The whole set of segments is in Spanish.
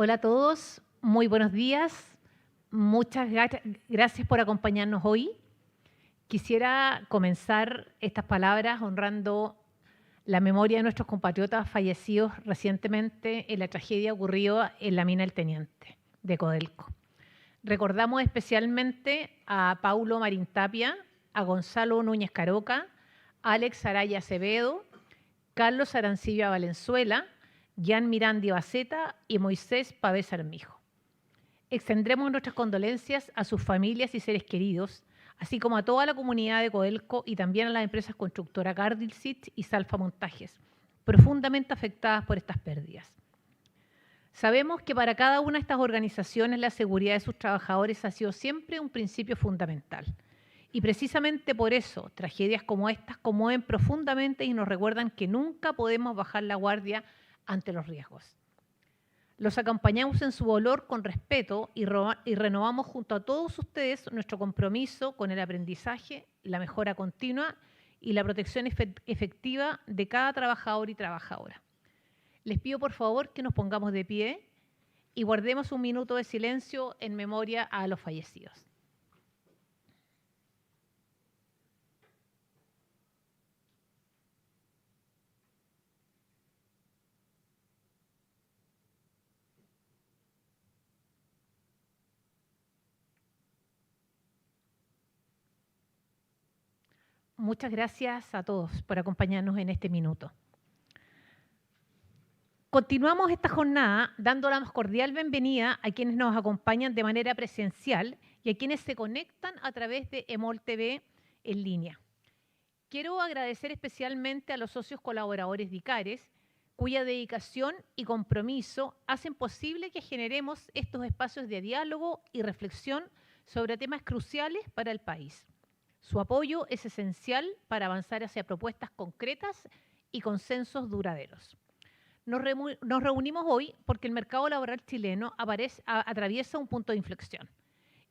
Hola a todos, muy buenos días. Muchas gracias por acompañarnos hoy. Quisiera comenzar estas palabras honrando la memoria de nuestros compatriotas fallecidos recientemente en la tragedia ocurrida en la mina El Teniente de Codelco. Recordamos especialmente a Paulo Marín Tapia, a Gonzalo Núñez Caroca, a Alex Araya Acevedo, Carlos Arancibia Valenzuela, Jan Mirandi Baceta y Moisés Pavés Armijo. Extendremos nuestras condolencias a sus familias y seres queridos, así como a toda la comunidad de Codelco y también a las empresas constructoras Gardilsit y Salfa Montajes, profundamente afectadas por estas pérdidas. Sabemos que para cada una de estas organizaciones la seguridad de sus trabajadores ha sido siempre un principio fundamental. Y precisamente por eso, tragedias como estas conmueven profundamente y nos recuerdan que nunca podemos bajar la guardia ante los riesgos. Los acompañamos en su dolor con respeto y renovamos junto a todos ustedes nuestro compromiso con el aprendizaje, la mejora continua y la protección efectiva de cada trabajador y trabajadora. Les pido por favor que nos pongamos de pie y guardemos un minuto de silencio en memoria a los fallecidos. Muchas gracias a todos por acompañarnos en este minuto. Continuamos esta jornada dando la más cordial bienvenida a quienes nos acompañan de manera presencial y a quienes se conectan a través de EMOL TV en línea. Quiero agradecer especialmente a los socios colaboradores de ICARES, cuya dedicación y compromiso hacen posible que generemos estos espacios de diálogo y reflexión sobre temas cruciales para el país. Su apoyo es esencial para avanzar hacia propuestas concretas y consensos duraderos. Nos reunimos hoy porque el mercado laboral chileno atraviesa un punto de inflexión.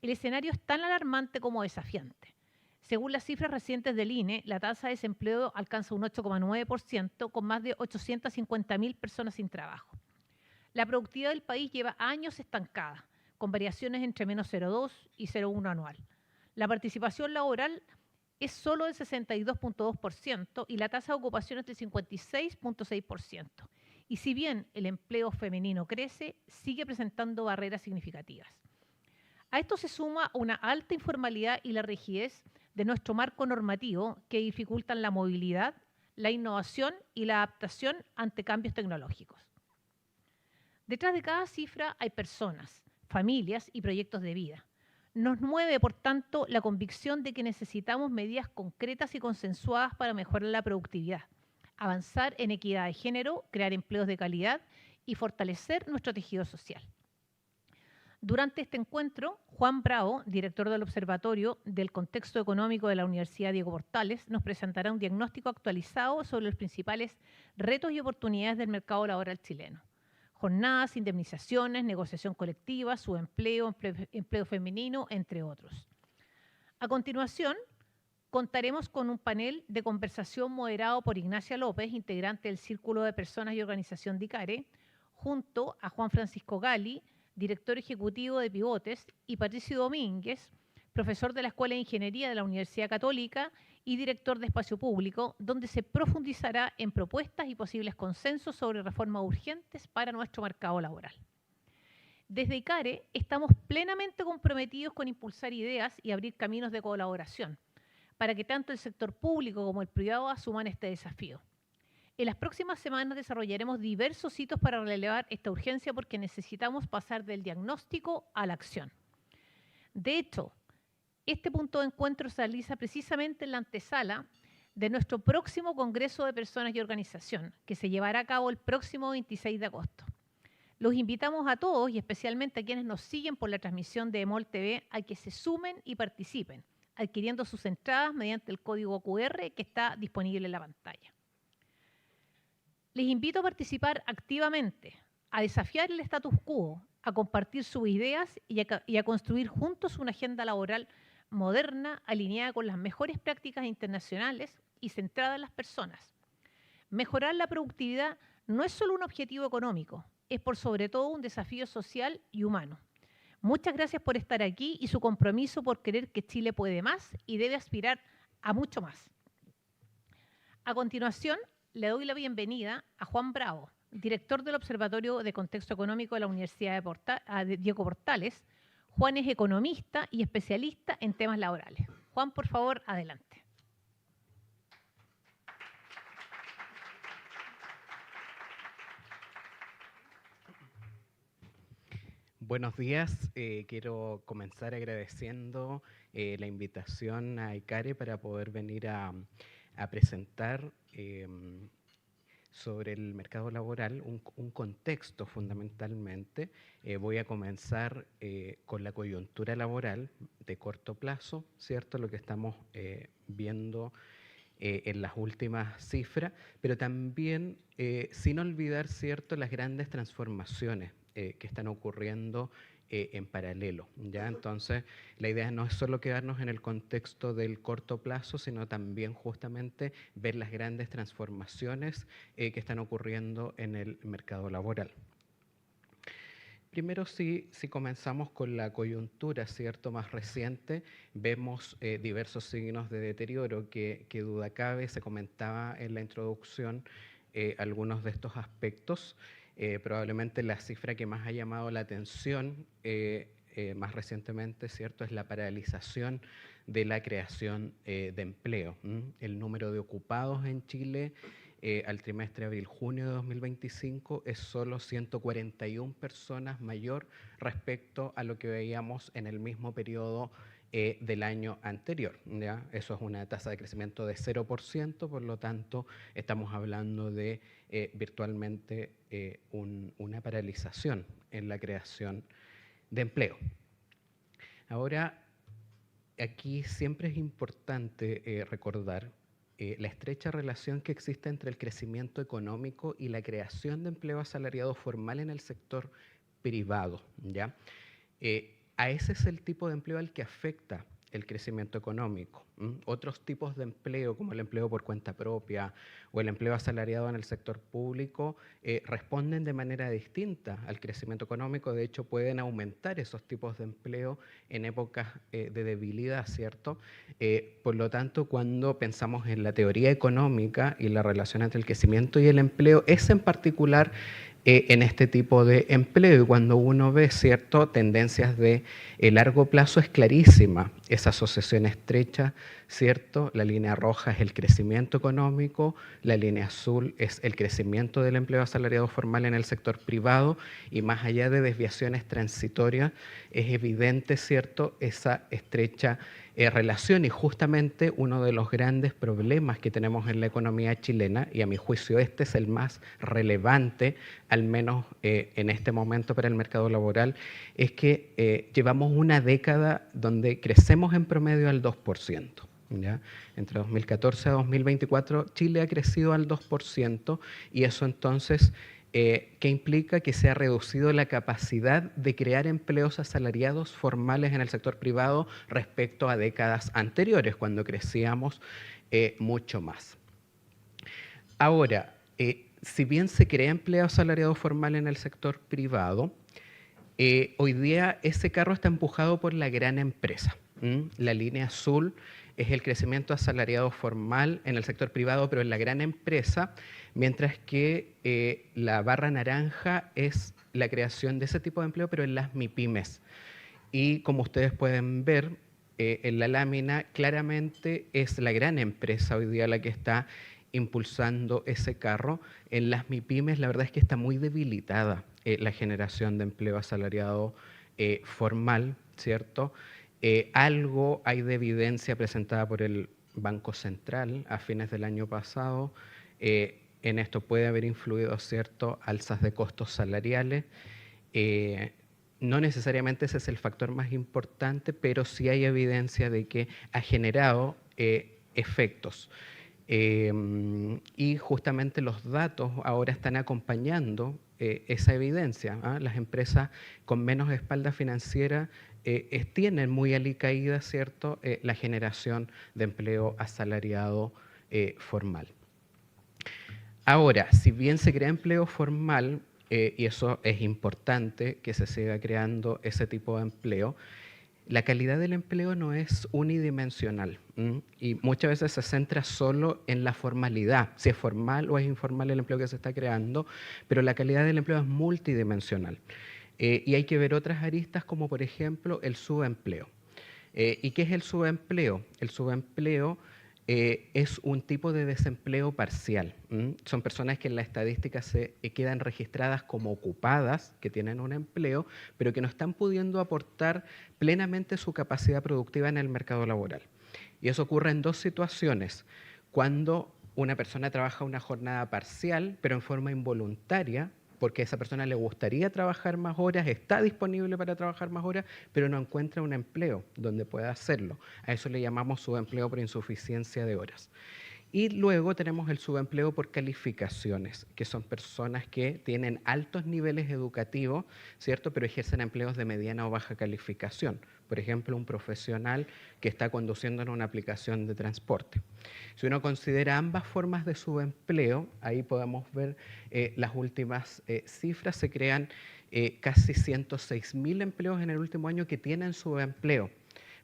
El escenario es tan alarmante como desafiante. Según las cifras recientes del INE, la tasa de desempleo alcanza un 8,9% con más de 850.000 personas sin trabajo. La productividad del país lleva años estancada, con variaciones entre menos 0,2 y 0,1 anual. La participación laboral es solo del 62,2% y la tasa de ocupación es del 56,6%. Y si bien el empleo femenino crece, sigue presentando barreras significativas. A esto se suma una alta informalidad y la rigidez de nuestro marco normativo que dificultan la movilidad, la innovación y la adaptación ante cambios tecnológicos. Detrás de cada cifra hay personas, familias y proyectos de vida. Nos mueve, por tanto, la convicción de que necesitamos medidas concretas y consensuadas para mejorar la productividad, avanzar en equidad de género, crear empleos de calidad y fortalecer nuestro tejido social. Durante este encuentro, Juan Bravo, director del Observatorio del Contexto Económico de la Universidad Diego Portales, nos presentará un diagnóstico actualizado sobre los principales retos y oportunidades del mercado laboral chileno. Jornadas, indemnizaciones, negociación colectiva, subempleo, empleo femenino, entre otros. A continuación, contaremos con un panel de conversación moderado por Ignacia López, integrante del Círculo de Personas y Organización de ICARE, junto a Juan Francisco Gali, director ejecutivo de Pivotes, y Patricio Domínguez, profesor de la Escuela de Ingeniería de la Universidad Católica y director de Espacio Público, donde se profundizará en propuestas y posibles consensos sobre reformas urgentes para nuestro mercado laboral. Desde ICARE estamos plenamente comprometidos con impulsar ideas y abrir caminos de colaboración para que tanto el sector público como el privado asuman este desafío. En las próximas semanas desarrollaremos diversos hitos para relevar esta urgencia porque necesitamos pasar del diagnóstico a la acción. De hecho, este punto de encuentro se realiza precisamente en la antesala de nuestro próximo Congreso de Personas y Organización, que se llevará a cabo el próximo 26 de agosto. Los invitamos a todos y especialmente a quienes nos siguen por la transmisión de EMOL TV a que se sumen y participen, adquiriendo sus entradas mediante el código QR que está disponible en la pantalla. Les invito a participar activamente, a desafiar el status quo, a compartir sus ideas y a construir juntos una agenda laboral moderna, alineada con las mejores prácticas internacionales y centrada en las personas. Mejorar la productividad no es solo un objetivo económico, es por sobre todo un desafío social y humano. Muchas gracias por estar aquí y su compromiso por querer que Chile puede más y debe aspirar a mucho más. A continuación, le doy la bienvenida a Juan Bravo, director del Observatorio de Contexto Económico de la Universidad de Diego Portales. Juan es economista y especialista en temas laborales. Juan, por favor, adelante. Buenos días, quiero comenzar agradeciendo la invitación a ICARE para poder venir a presentar sobre el mercado laboral un contexto fundamentalmente. Voy a comenzar con la coyuntura laboral de corto plazo, ¿cierto? Lo que estamos viendo en las últimas cifras, pero también sin olvidar, ¿cierto?, las grandes transformaciones que están ocurriendo en paralelo, ¿ya? Entonces, la idea no es solo quedarnos en el contexto del corto plazo, sino también justamente ver las grandes transformaciones que están ocurriendo en el mercado laboral. Primero, si comenzamos con la coyuntura, ¿cierto?, más reciente, vemos diversos signos de deterioro que duda cabe, se comentaba en la introducción algunos de estos aspectos. Probablemente la cifra que más ha llamado la atención más recientemente, ¿cierto?, es la paralización de la creación de empleo. El número de ocupados en Chile al trimestre abril-junio de 2025 es solo 141 personas mayor respecto a lo que veíamos en el mismo periodo del año anterior, ¿ya? Eso es una tasa de crecimiento de 0%, por lo tanto estamos hablando de virtualmente una paralización en la creación de empleo. Ahora, aquí siempre es importante recordar la estrecha relación que existe entre el crecimiento económico y la creación de empleo asalariado formal en el sector privado, ¿ya? A ese es el tipo de empleo al que afecta el crecimiento económico. Otros tipos de empleo, como el empleo por cuenta propia o el empleo asalariado en el sector público, responden de manera distinta al crecimiento económico. De hecho, pueden aumentar esos tipos de empleo en épocas de debilidad, ¿cierto? Por lo tanto, cuando pensamos en la teoría económica y la relación entre el crecimiento y el empleo, es en particular en este tipo de empleo. Y cuando uno ve, ¿cierto?, tendencias de largo plazo, es clarísima esa asociación estrecha, ¿cierto? La línea roja es el crecimiento económico, la línea azul es el crecimiento del empleo asalariado formal en el sector privado, y más allá de desviaciones transitorias, es evidente, ¿cierto?, esa estrecha relación. Y justamente uno de los grandes problemas que tenemos en la economía chilena, y a mi juicio este es el más relevante, al menos en este momento para el mercado laboral, es que llevamos una década donde crecemos en promedio al 2%. ¿Ya? Entre 2014 a 2024 Chile ha crecido al 2%, y eso entonces ¿qué implica? Que se ha reducido la capacidad de crear empleos asalariados formales en el sector privado respecto a décadas anteriores, cuando crecíamos mucho más. Ahora, si bien se crea empleo asalariado formal en el sector privado, hoy día ese carro está empujado por la gran empresa. La línea azul es el crecimiento asalariado formal en el sector privado, pero en la gran empresa, mientras que la barra naranja es la creación de ese tipo de empleo, pero en las MIPYMES. Y como ustedes pueden ver en la lámina, claramente es la gran empresa hoy día la que está impulsando ese carro. En las MIPYMES la verdad es que está muy debilitada la generación de empleo asalariado formal, ¿cierto? Algo hay de evidencia presentada por el Banco Central a fines del año pasado. En esto puede haber influido, ¿cierto?, alzas de costos salariales. No necesariamente ese es el factor más importante, pero sí hay evidencia de que ha generado efectos. Y justamente los datos ahora están acompañando esa evidencia. Las empresas con menos espalda financiera tienen muy alicaída, ¿cierto?, la generación de empleo asalariado formal. Ahora, si bien se crea empleo formal, y eso es importante que se siga creando ese tipo de empleo. La calidad del empleo no es unidimensional y muchas veces se centra solo en la formalidad, si es formal o es informal el empleo que se está creando, pero la calidad del empleo es multidimensional. Y hay que ver otras aristas como por ejemplo el subempleo. ¿Y qué es el subempleo? El subempleo es un tipo de desempleo parcial. Son personas que en la estadística se quedan registradas como ocupadas, que tienen un empleo, pero que no están pudiendo aportar plenamente su capacidad productiva en el mercado laboral. Y eso ocurre en dos situaciones. Cuando una persona trabaja una jornada parcial, pero en forma involuntaria, porque a esa persona le gustaría trabajar más horas, está disponible para trabajar más horas, pero no encuentra un empleo donde pueda hacerlo. A eso le llamamos subempleo por insuficiencia de horas. Y luego tenemos el subempleo por calificaciones, que son personas que tienen altos niveles educativos, ¿cierto? Pero ejercen empleos de mediana o baja calificación. Por ejemplo, un profesional que está conduciendo en una aplicación de transporte. Si uno considera ambas formas de subempleo, ahí podemos ver las últimas cifras, se crean casi 106.000 empleos en el último año que tienen subempleo,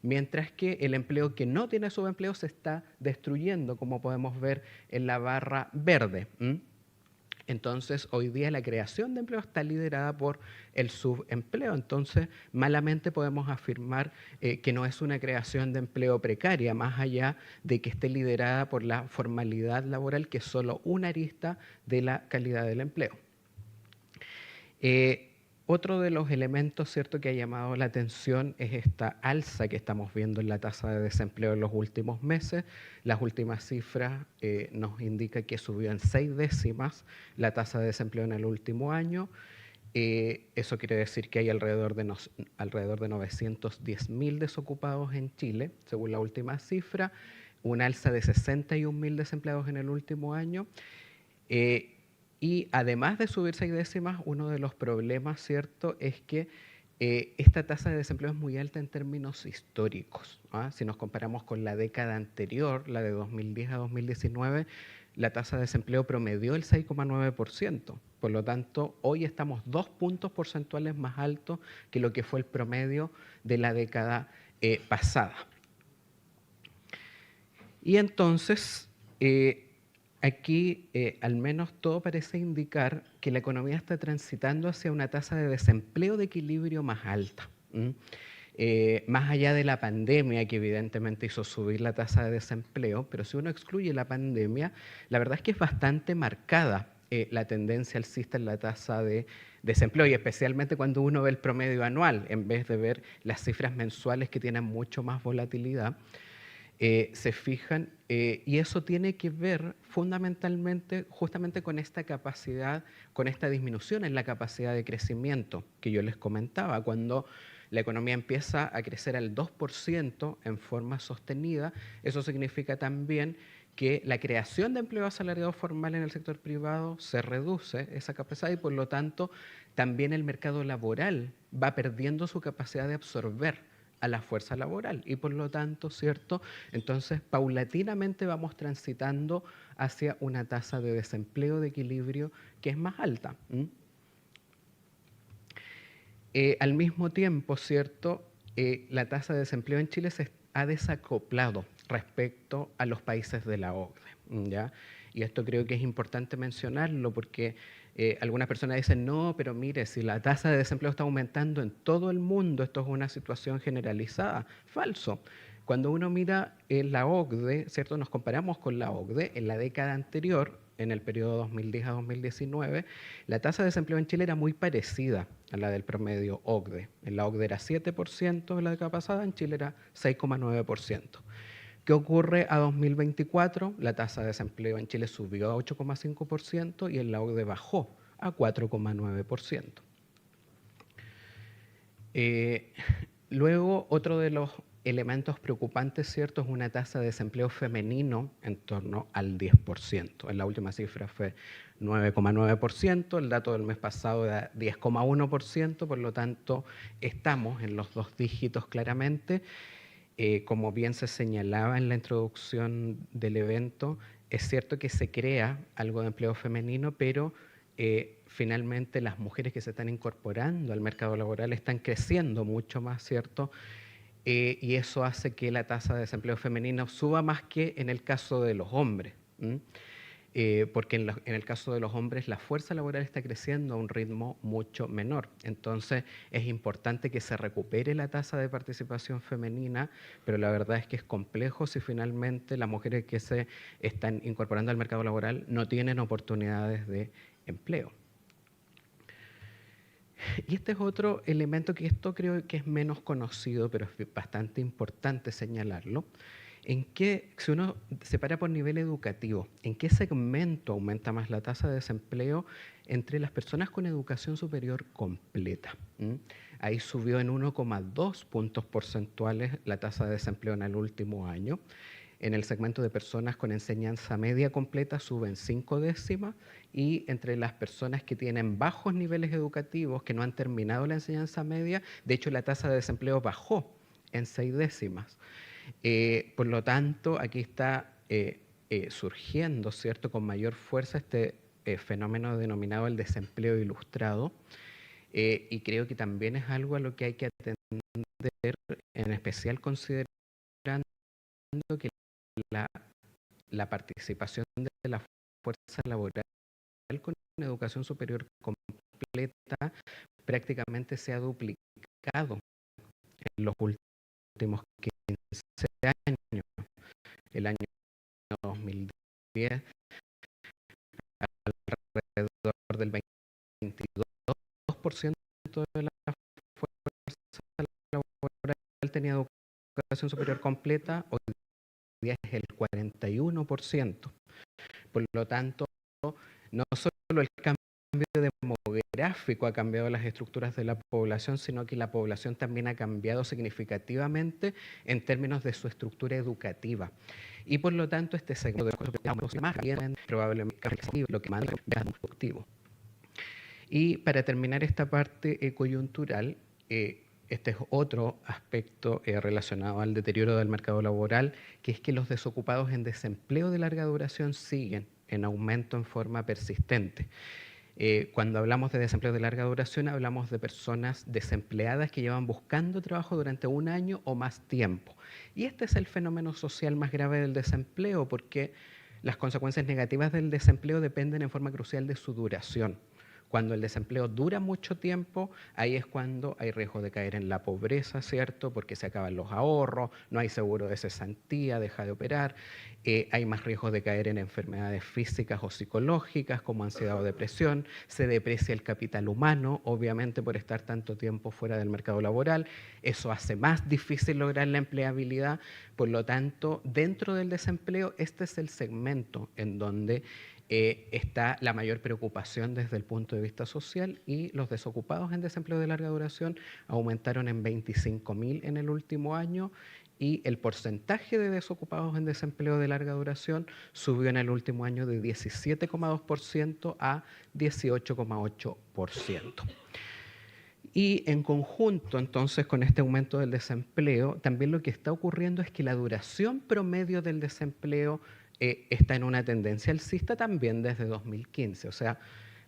mientras que el empleo que no tiene subempleo se está destruyendo, como podemos ver en la barra verde. Entonces, hoy día la creación de empleo está liderada por el subempleo. Entonces, malamente podemos afirmar que no es una creación de empleo precaria, más allá de que esté liderada por la formalidad laboral, que es solo una arista de la calidad del empleo. Otro de los elementos, ¿cierto?, que ha llamado la atención es esta alza que estamos viendo en la tasa de desempleo en los últimos meses. Las últimas cifras nos indican que subió en 6 décimas la tasa de desempleo en el último año. Eso quiere decir que hay alrededor de 910.000 desocupados en Chile, según la última cifra, una alza de 61.000 desempleados en el último año. Y además de subir 6 décimas, uno de los problemas, ¿cierto?, es que esta tasa de desempleo es muy alta en términos históricos. Si nos comparamos con la década anterior, la de 2010 a 2019, la tasa de desempleo promedió el 6,9%. Por lo tanto, hoy estamos 2 puntos porcentuales más altos que lo que fue el promedio de la década pasada. Y entonces, aquí al menos todo parece indicar que la economía está transitando hacia una tasa de desempleo de equilibrio más alta. Más allá de la pandemia, que evidentemente hizo subir la tasa de desempleo, pero si uno excluye la pandemia, la verdad es que es bastante marcada la tendencia alcista en la tasa de desempleo, y especialmente cuando uno ve el promedio anual, en vez de ver las cifras mensuales que tienen mucho más volatilidad. Se fijan, y eso tiene que ver fundamentalmente justamente con esta capacidad, con esta disminución en la capacidad de crecimiento que yo les comentaba. Cuando la economía empieza a crecer al 2% en forma sostenida, eso significa también que la creación de empleo asalariado formal en el sector privado se reduce esa capacidad y por lo tanto también el mercado laboral va perdiendo su capacidad de absorber a la fuerza laboral y por lo tanto, ¿cierto? Entonces, paulatinamente vamos transitando hacia una tasa de desempleo de equilibrio que es más alta. Al mismo tiempo, ¿cierto? La tasa de desempleo en Chile se ha desacoplado respecto a los países de la OCDE, ¿ya? Y esto creo que es importante mencionarlo porque algunas personas dicen, no, pero mire, si la tasa de desempleo está aumentando en todo el mundo, esto es una situación generalizada. Falso. Cuando uno mira la OCDE, ¿cierto? Nos comparamos con la OCDE, en la década anterior, en el periodo 2010 a 2019, la tasa de desempleo en Chile era muy parecida a la del promedio OCDE. En la OCDE era 7% en la década pasada, en Chile era 6,9%. ¿Qué ocurre a 2024? La tasa de desempleo en Chile subió a 8,5% y en la OCDE bajó a 4,9%. Luego, otro de los elementos preocupantes, ¿cierto?, es una tasa de desempleo femenino en torno al 10%. En la última cifra fue 9,9%, el dato del mes pasado era 10,1%, por lo tanto, estamos en los 2 dígitos claramente. Como bien se señalaba en la introducción del evento, es cierto que se crea algo de empleo femenino, pero finalmente las mujeres que se están incorporando al mercado laboral están creciendo mucho más, ¿cierto? Y eso hace que la tasa de desempleo femenino suba más que en el caso de los hombres. Porque en el caso de los hombres la fuerza laboral está creciendo a un ritmo mucho menor. Entonces es importante que se recupere la tasa de participación femenina, pero la verdad es que es complejo si finalmente las mujeres que se están incorporando al mercado laboral no tienen oportunidades de empleo. Y este es otro elemento que esto creo que es menos conocido, pero es bastante importante señalarlo. Si uno separa por nivel educativo, ¿en qué segmento aumenta más la tasa de desempleo? Entre las personas con educación superior completa. Ahí subió en 1,2 puntos porcentuales la tasa de desempleo en el último año. En el segmento de personas con enseñanza media completa suben 5 décimas, y entre las personas que tienen bajos niveles educativos, que no han terminado la enseñanza media, de hecho la tasa de desempleo bajó en 6 décimas. Por lo tanto, aquí está surgiendo, ¿cierto?, con mayor fuerza este fenómeno denominado el desempleo ilustrado, y creo que también es algo a lo que hay que atender, en especial considerando que la participación de la fuerza laboral con educación superior completa prácticamente se ha duplicado en los últimos 15 años. El año 2010, alrededor del 22% de la fuerza laboral tenía educación superior completa, hoy día es el 41%. Por lo tanto, no solo el cambio demográfico ha cambiado las estructuras de la población, sino que la población también ha cambiado significativamente en términos de su estructura educativa. Y por lo tanto, este segmento de más bien probablemente lo que más es productivo. Y para terminar esta parte coyuntural, este es otro aspecto relacionado al deterioro del mercado laboral, que es que los desocupados en desempleo de larga duración siguen en aumento en forma persistente. Cuando hablamos de desempleo de larga duración, hablamos de personas desempleadas que llevan buscando trabajo durante un año o más tiempo. Y este es el fenómeno social más grave del desempleo, porque las consecuencias negativas del desempleo dependen en forma crucial de su duración. Cuando el desempleo dura mucho tiempo, ahí es cuando hay riesgo de caer en la pobreza, ¿cierto? Porque se acaban los ahorros, no hay seguro de cesantía, deja de operar, hay más riesgo de caer en enfermedades físicas o psicológicas como ansiedad o depresión, se deprecia el capital humano, obviamente por estar tanto tiempo fuera del mercado laboral, eso hace más difícil lograr la empleabilidad, por lo tanto, dentro del desempleo, este es el segmento en donde está la mayor preocupación desde el punto de vista social, y los desocupados en desempleo de larga duración aumentaron en 25.000 en el último año, y el porcentaje de desocupados en desempleo de larga duración subió en el último año de 17,2% a 18,8%. Y en conjunto, entonces, con este aumento del desempleo, también lo que está ocurriendo es que la duración promedio del desempleo está en una tendencia alcista también desde 2015. O sea,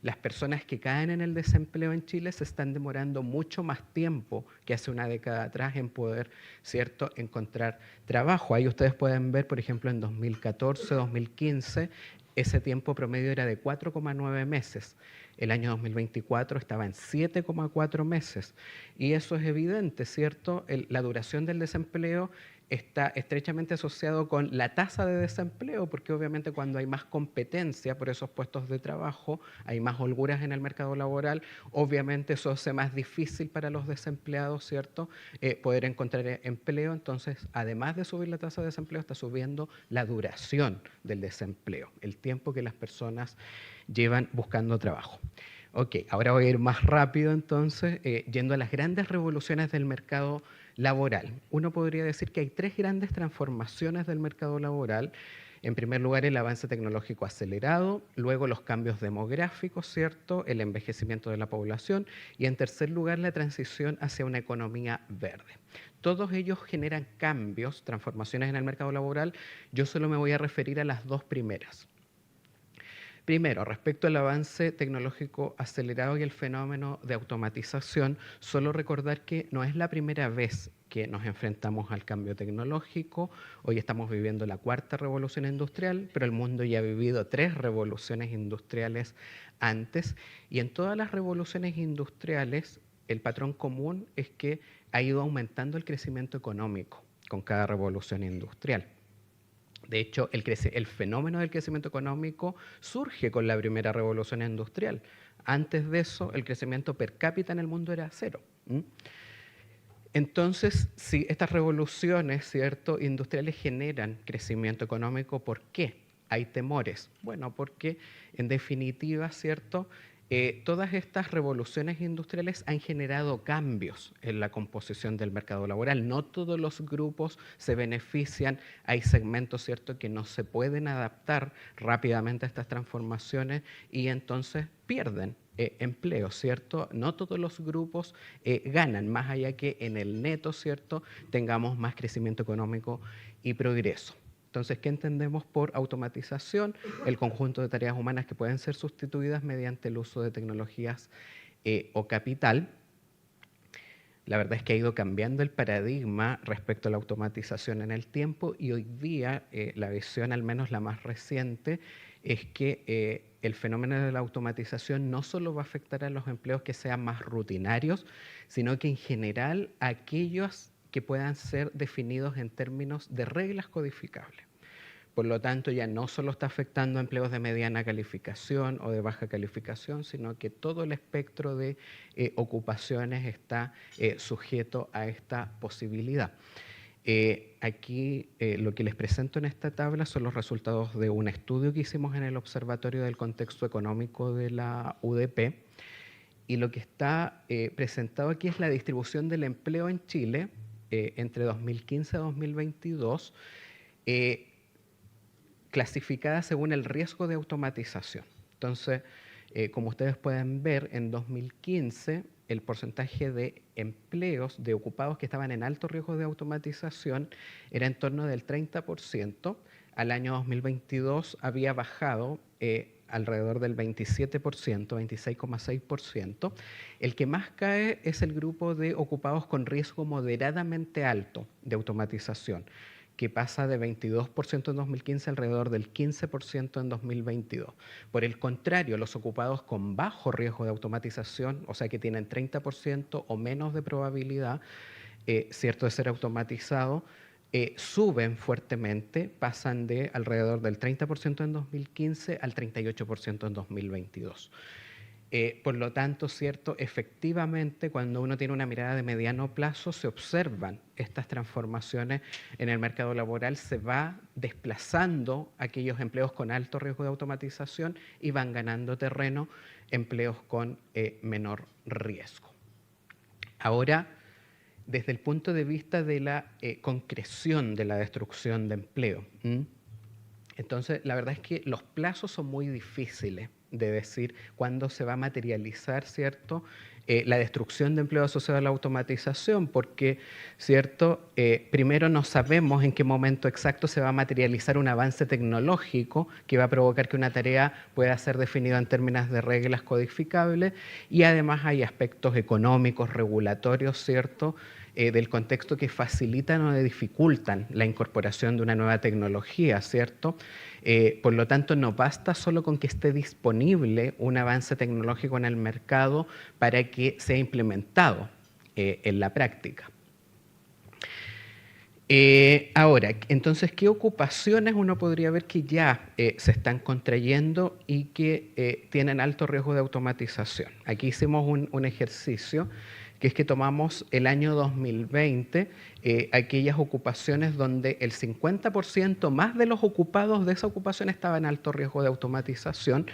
las personas que caen en el desempleo en Chile se están demorando mucho más tiempo que hace una década atrás en poder, ¿cierto?, encontrar trabajo. Ahí ustedes pueden ver, por ejemplo, en 2014, 2015, ese tiempo promedio era de 4,9 meses. El año 2024 estaba en 7,4 meses. Y eso es evidente, ¿cierto? La duración del desempleo está estrechamente asociado con la tasa de desempleo, porque obviamente cuando hay más competencia por esos puestos de trabajo, hay más holguras en el mercado laboral, obviamente eso hace más difícil para los desempleados, ¿cierto?, poder encontrar empleo. Entonces, además de subir la tasa de desempleo, está subiendo la duración del desempleo, el tiempo que las personas llevan buscando trabajo. Ok, ahora voy a ir más rápido entonces, yendo a las grandes revoluciones del mercado laboral. Uno podría decir que hay 3 grandes transformaciones del mercado laboral. En primer lugar, el avance tecnológico acelerado, luego los cambios demográficos, ¿cierto?, el envejecimiento de la población, y en tercer lugar, la transición hacia una economía verde. Todos ellos generan cambios, transformaciones en el mercado laboral. Yo solo me voy a referir a las 2 primeras. Primero, respecto al avance tecnológico acelerado y el fenómeno de automatización, solo recordar que no es la primera vez que nos enfrentamos al cambio tecnológico. Hoy estamos viviendo la cuarta revolución industrial, pero el mundo ya ha vivido 3 revoluciones industriales antes, y en todas las revoluciones industriales el patrón común es que ha ido aumentando el crecimiento económico con cada revolución industrial. De hecho, el fenómeno del crecimiento económico surge con la primera revolución industrial. Antes de eso, el crecimiento per cápita en el mundo era 0. Entonces, si estas revoluciones, ¿cierto?, industriales generan crecimiento económico, ¿por qué? Hay temores. Bueno, porque en definitiva, ¿cierto?, todas estas revoluciones industriales han generado cambios en la composición del mercado laboral. No todos los grupos se benefician. Hay segmentos, ¿cierto?, que no se pueden adaptar rápidamente a estas transformaciones y entonces pierden empleo, ¿cierto? No todos los grupos ganan, más allá que en el neto, ¿cierto?, tengamos más crecimiento económico y progreso. Entonces, ¿qué entendemos por automatización? El conjunto de tareas humanas que pueden ser sustituidas mediante el uso de tecnologías o capital. La verdad es que ha ido cambiando el paradigma respecto a la automatización en el tiempo y hoy día la visión, al menos la más reciente, es que el fenómeno de la automatización no solo va a afectar a los empleos que sean más rutinarios, sino que en general a aquellos que puedan ser definidos en términos de reglas codificables. Por lo tanto, ya no solo está afectando a empleos de mediana calificación o de baja calificación, sino que todo el espectro de ocupaciones está sujeto a esta posibilidad. Aquí lo que les presento en esta tabla son los resultados de un estudio que hicimos en el Observatorio del Contexto Económico de la UDP, y lo que está presentado aquí es la distribución del empleo en Chile entre 2015 y 2022, clasificada según el riesgo de automatización. Entonces, como ustedes pueden ver, en 2015 el porcentaje de empleos de ocupados que estaban en alto riesgo de automatización era en torno del 30%. Al año 2022 había bajado alrededor del 27%, 26,6%. El que más cae es el grupo de ocupados con riesgo moderadamente alto de automatización, que pasa de 22% en 2015 alrededor del 15% en 2022. Por el contrario, los ocupados con bajo riesgo de automatización, o sea que tienen 30% o menos de probabilidad, ¿cierto?, de ser automatizado, suben fuertemente, pasan de alrededor del 30% en 2015 al 38% en 2022. Por lo tanto, ¿cierto?, efectivamente, cuando uno tiene una mirada de mediano plazo, se observan estas transformaciones en el mercado laboral, se va desplazando aquellos empleos con alto riesgo de automatización y van ganando terreno empleos con menor riesgo. Ahora, desde el punto de vista de la concreción de la destrucción de empleo, entonces la verdad es que los plazos son muy difíciles de decir cuándo se va a materializar, ¿cierto?, la destrucción de empleo asociado a la automatización, porque, ¿cierto?, primero no sabemos en qué momento exacto se va a materializar un avance tecnológico que va a provocar que una tarea pueda ser definida en términos de reglas codificables, y además hay aspectos económicos, regulatorios, ¿cierto?, del contexto que facilitan o dificultan la incorporación de una nueva tecnología, ¿cierto? Por lo tanto, no basta solo con que esté disponible un avance tecnológico en el mercado para que sea implementado en la práctica. Ahora, entonces, ¿qué ocupaciones uno podría ver que ya se están contrayendo y que tienen alto riesgo de automatización? Aquí hicimos un ejercicio, que es que tomamos el año 2020, aquellas ocupaciones donde el 50% más de los ocupados de esa ocupación estaban en alto riesgo de automatización,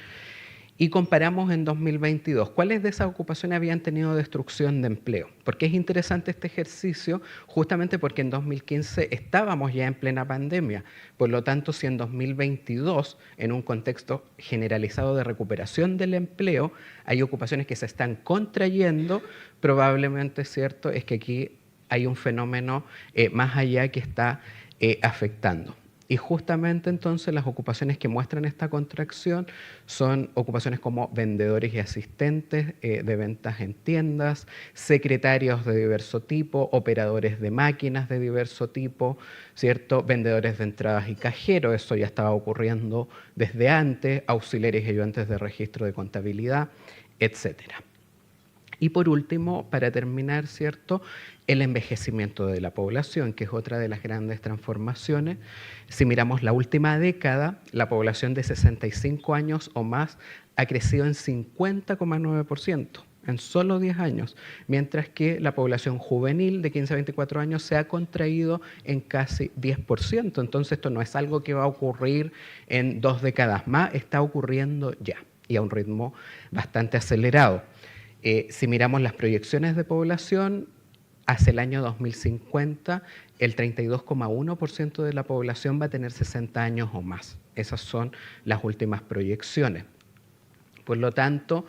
y comparamos en 2022 cuáles de esas ocupaciones habían tenido destrucción de empleo. ¿Por qué es interesante este ejercicio? Justamente porque en 2015 estábamos ya en plena pandemia. Por lo tanto, si en 2022, en un contexto generalizado de recuperación del empleo, hay ocupaciones que se están contrayendo, probablemente, ¿cierto?, es que aquí hay un fenómeno más allá que está afectando. Y justamente entonces las ocupaciones que muestran esta contracción son ocupaciones como vendedores y asistentes de ventas en tiendas, secretarios de diverso tipo, operadores de máquinas de diverso tipo, ¿cierto? Vendedores de entradas y cajeros, eso ya estaba ocurriendo desde antes, auxiliares y ayudantes de registro de contabilidad, etcétera. Y por último, para terminar, ¿cierto?, el envejecimiento de la población, que es otra de las grandes transformaciones. Si miramos la última década, la población de 65 años o más ha crecido en 50,9% en solo 10 años, mientras que la población juvenil de 15 a 24 años se ha contraído en casi 10%. Entonces esto no es algo que va a ocurrir en 2 décadas más, está ocurriendo ya y a un ritmo bastante acelerado. Si miramos las proyecciones de población, hacia el año 2050, el 32,1% de la población va a tener 60 años o más. Esas son las últimas proyecciones. Por lo tanto,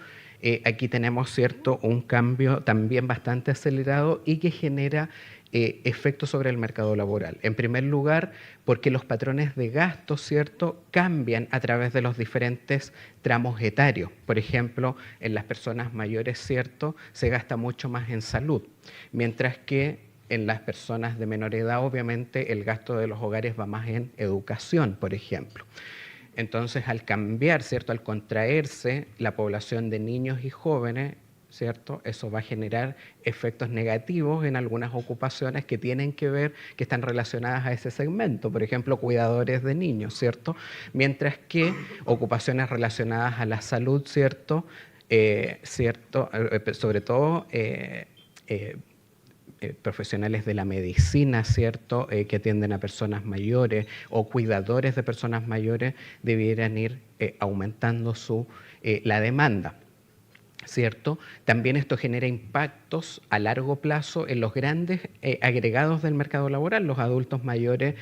aquí tenemos, ¿cierto?, un cambio también bastante acelerado y que genera efectos sobre el mercado laboral. En primer lugar, porque los patrones de gasto, ¿cierto?, cambian a través de los diferentes tramos etarios. Por ejemplo, en las personas mayores, ¿cierto?, se gasta mucho más en salud, mientras que en las personas de menor edad, obviamente, el gasto de los hogares va más en educación, por ejemplo. Entonces, al cambiar, ¿cierto?, al contraerse la población de niños y jóvenes, ¿cierto?, eso va a generar efectos negativos en algunas ocupaciones que tienen que ver, que están relacionadas a ese segmento, por ejemplo, cuidadores de niños, ¿cierto? Mientras que ocupaciones relacionadas a la salud, ¿cierto?, sobre todo profesionales de la medicina, ¿cierto?, que atienden a personas mayores o cuidadores de personas mayores, debieran ir aumentando la demanda, ¿cierto? También esto genera impactos a largo plazo en los grandes agregados del mercado laboral. Los adultos mayores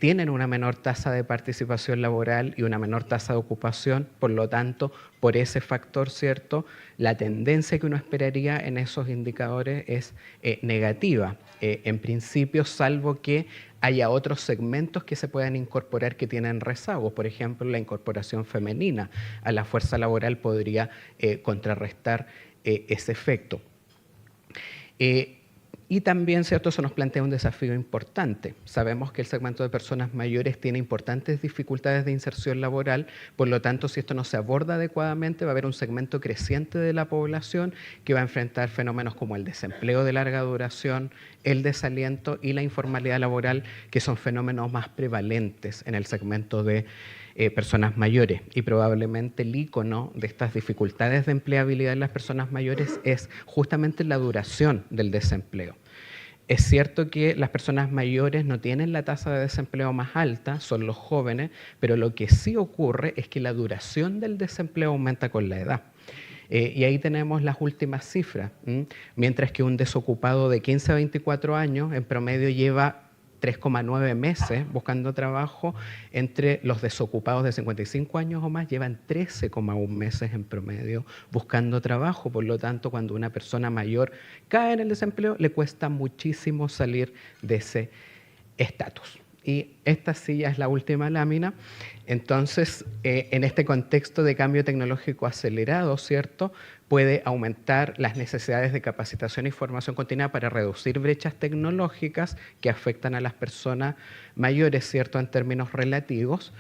tienen una menor tasa de participación laboral y una menor tasa de ocupación, por lo tanto, por ese factor, ¿cierto?, la tendencia que uno esperaría en esos indicadores es negativa, en principio, salvo que haya otros segmentos que se puedan incorporar que tienen rezagos. Por ejemplo, la incorporación femenina a la fuerza laboral podría contrarrestar ese efecto. Y también, ¿cierto?, eso nos plantea un desafío importante. Sabemos que el segmento de personas mayores tiene importantes dificultades de inserción laboral, por lo tanto, si esto no se aborda adecuadamente, va a haber un segmento creciente de la población que va a enfrentar fenómenos como el desempleo de larga duración, el desaliento y la informalidad laboral, que son fenómenos más prevalentes en el segmento de personas mayores. Y probablemente el ícono de estas dificultades de empleabilidad en las personas mayores es justamente la duración del desempleo. Es cierto que las personas mayores no tienen la tasa de desempleo más alta, son los jóvenes, pero lo que sí ocurre es que la duración del desempleo aumenta con la edad. Y ahí tenemos las últimas cifras. Mientras que un desocupado de 15 a 24 años en promedio lleva 3,9 meses buscando trabajo, entre los desocupados de 55 años o más llevan 13,1 meses en promedio buscando trabajo. Por lo tanto, cuando una persona mayor cae en el desempleo, le cuesta muchísimo salir de ese estatus. Y esta sí ya es la última lámina. Entonces, en este contexto de cambio tecnológico acelerado, ¿cierto?, puede aumentar las necesidades de capacitación y formación continua para reducir brechas tecnológicas que afectan a las personas mayores, ¿cierto?, en términos relativos.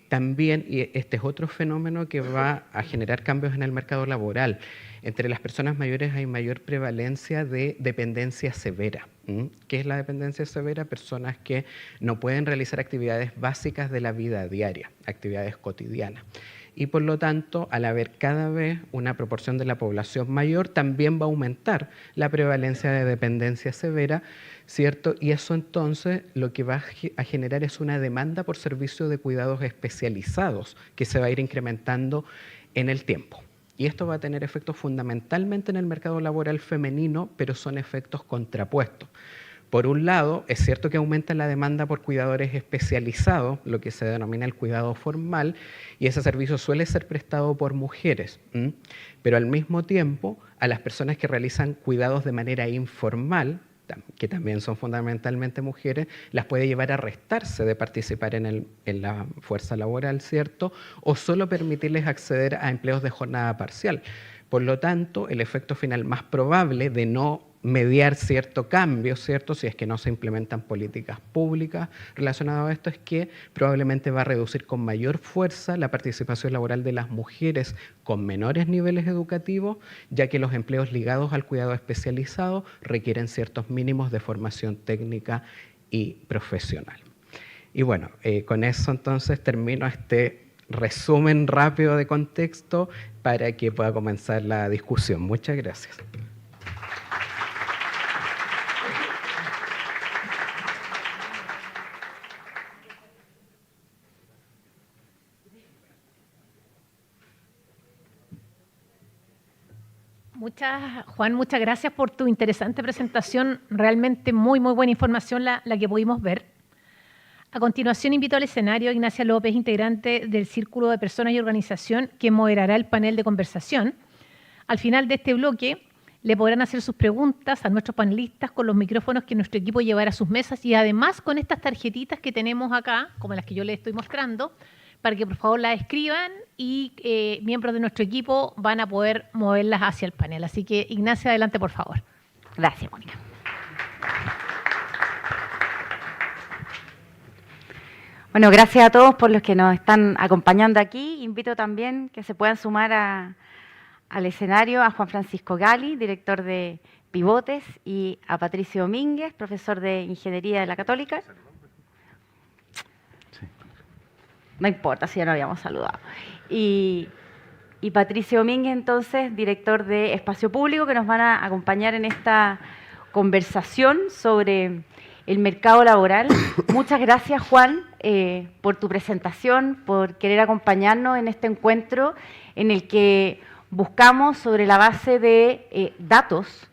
También, y este es otro fenómeno que va a generar cambios en el mercado laboral, entre las personas mayores hay mayor prevalencia de dependencia severa. ¿Qué es la dependencia severa? Personas que no pueden realizar actividades básicas de la vida diaria, actividades cotidianas. Y por lo tanto, al haber cada vez una proporción de la población mayor, también va a aumentar la prevalencia de dependencia severa, ¿cierto? Y eso entonces lo que va a generar es una demanda por servicios de cuidados especializados que se va a ir incrementando en el tiempo. Y esto va a tener efectos fundamentalmente en el mercado laboral femenino, pero son efectos contrapuestos. Por un lado, es cierto que aumenta la demanda por cuidadores especializados, lo que se denomina el cuidado formal, y ese servicio suele ser prestado por mujeres. Pero al mismo tiempo, a las personas que realizan cuidados de manera informal, que también son fundamentalmente mujeres, las puede llevar a restarse de participar en la fuerza laboral, ¿cierto? O solo permitirles acceder a empleos de jornada parcial. Por lo tanto, el efecto final más probable de no mediar cierto cambio, ¿cierto? Si es que no se implementan políticas públicas relacionadas a esto, es que probablemente va a reducir con mayor fuerza la participación laboral de las mujeres con menores niveles educativos, ya que los empleos ligados al cuidado especializado requieren ciertos mínimos de formación técnica y profesional. Y bueno, con eso entonces termino este resumen rápido de contexto para que pueda comenzar la discusión. Muchas gracias. Juan, muchas gracias por tu interesante presentación. Realmente muy buena información la que pudimos ver. A continuación invito al escenario a Ignacia López, integrante del Círculo de Personas y Organización, que moderará el panel de conversación. Al final de este bloque le podrán hacer sus preguntas a nuestros panelistas con los micrófonos que nuestro equipo llevará a sus mesas y además con estas tarjetitas que tenemos acá, como las que yo les estoy mostrando, para que por favor las escriban y miembros de nuestro equipo van a poder moverlas hacia el panel. Así que, Ignacia, adelante, por favor. Gracias, Mónica. Bueno, gracias a todos por los que nos están acompañando aquí. Invito también que se puedan sumar al escenario a Juan Francisco Gali, director de Pivotes, y a Patricio Domínguez, profesor de Ingeniería de la Católica. No importa si ya no habíamos saludado. Y Patricio Domínguez, entonces, director de Espacio Público, que nos van a acompañar en esta conversación sobre el mercado laboral. Muchas gracias, Juan, por tu presentación, por querer acompañarnos en este encuentro en el que buscamos, sobre la base de datos,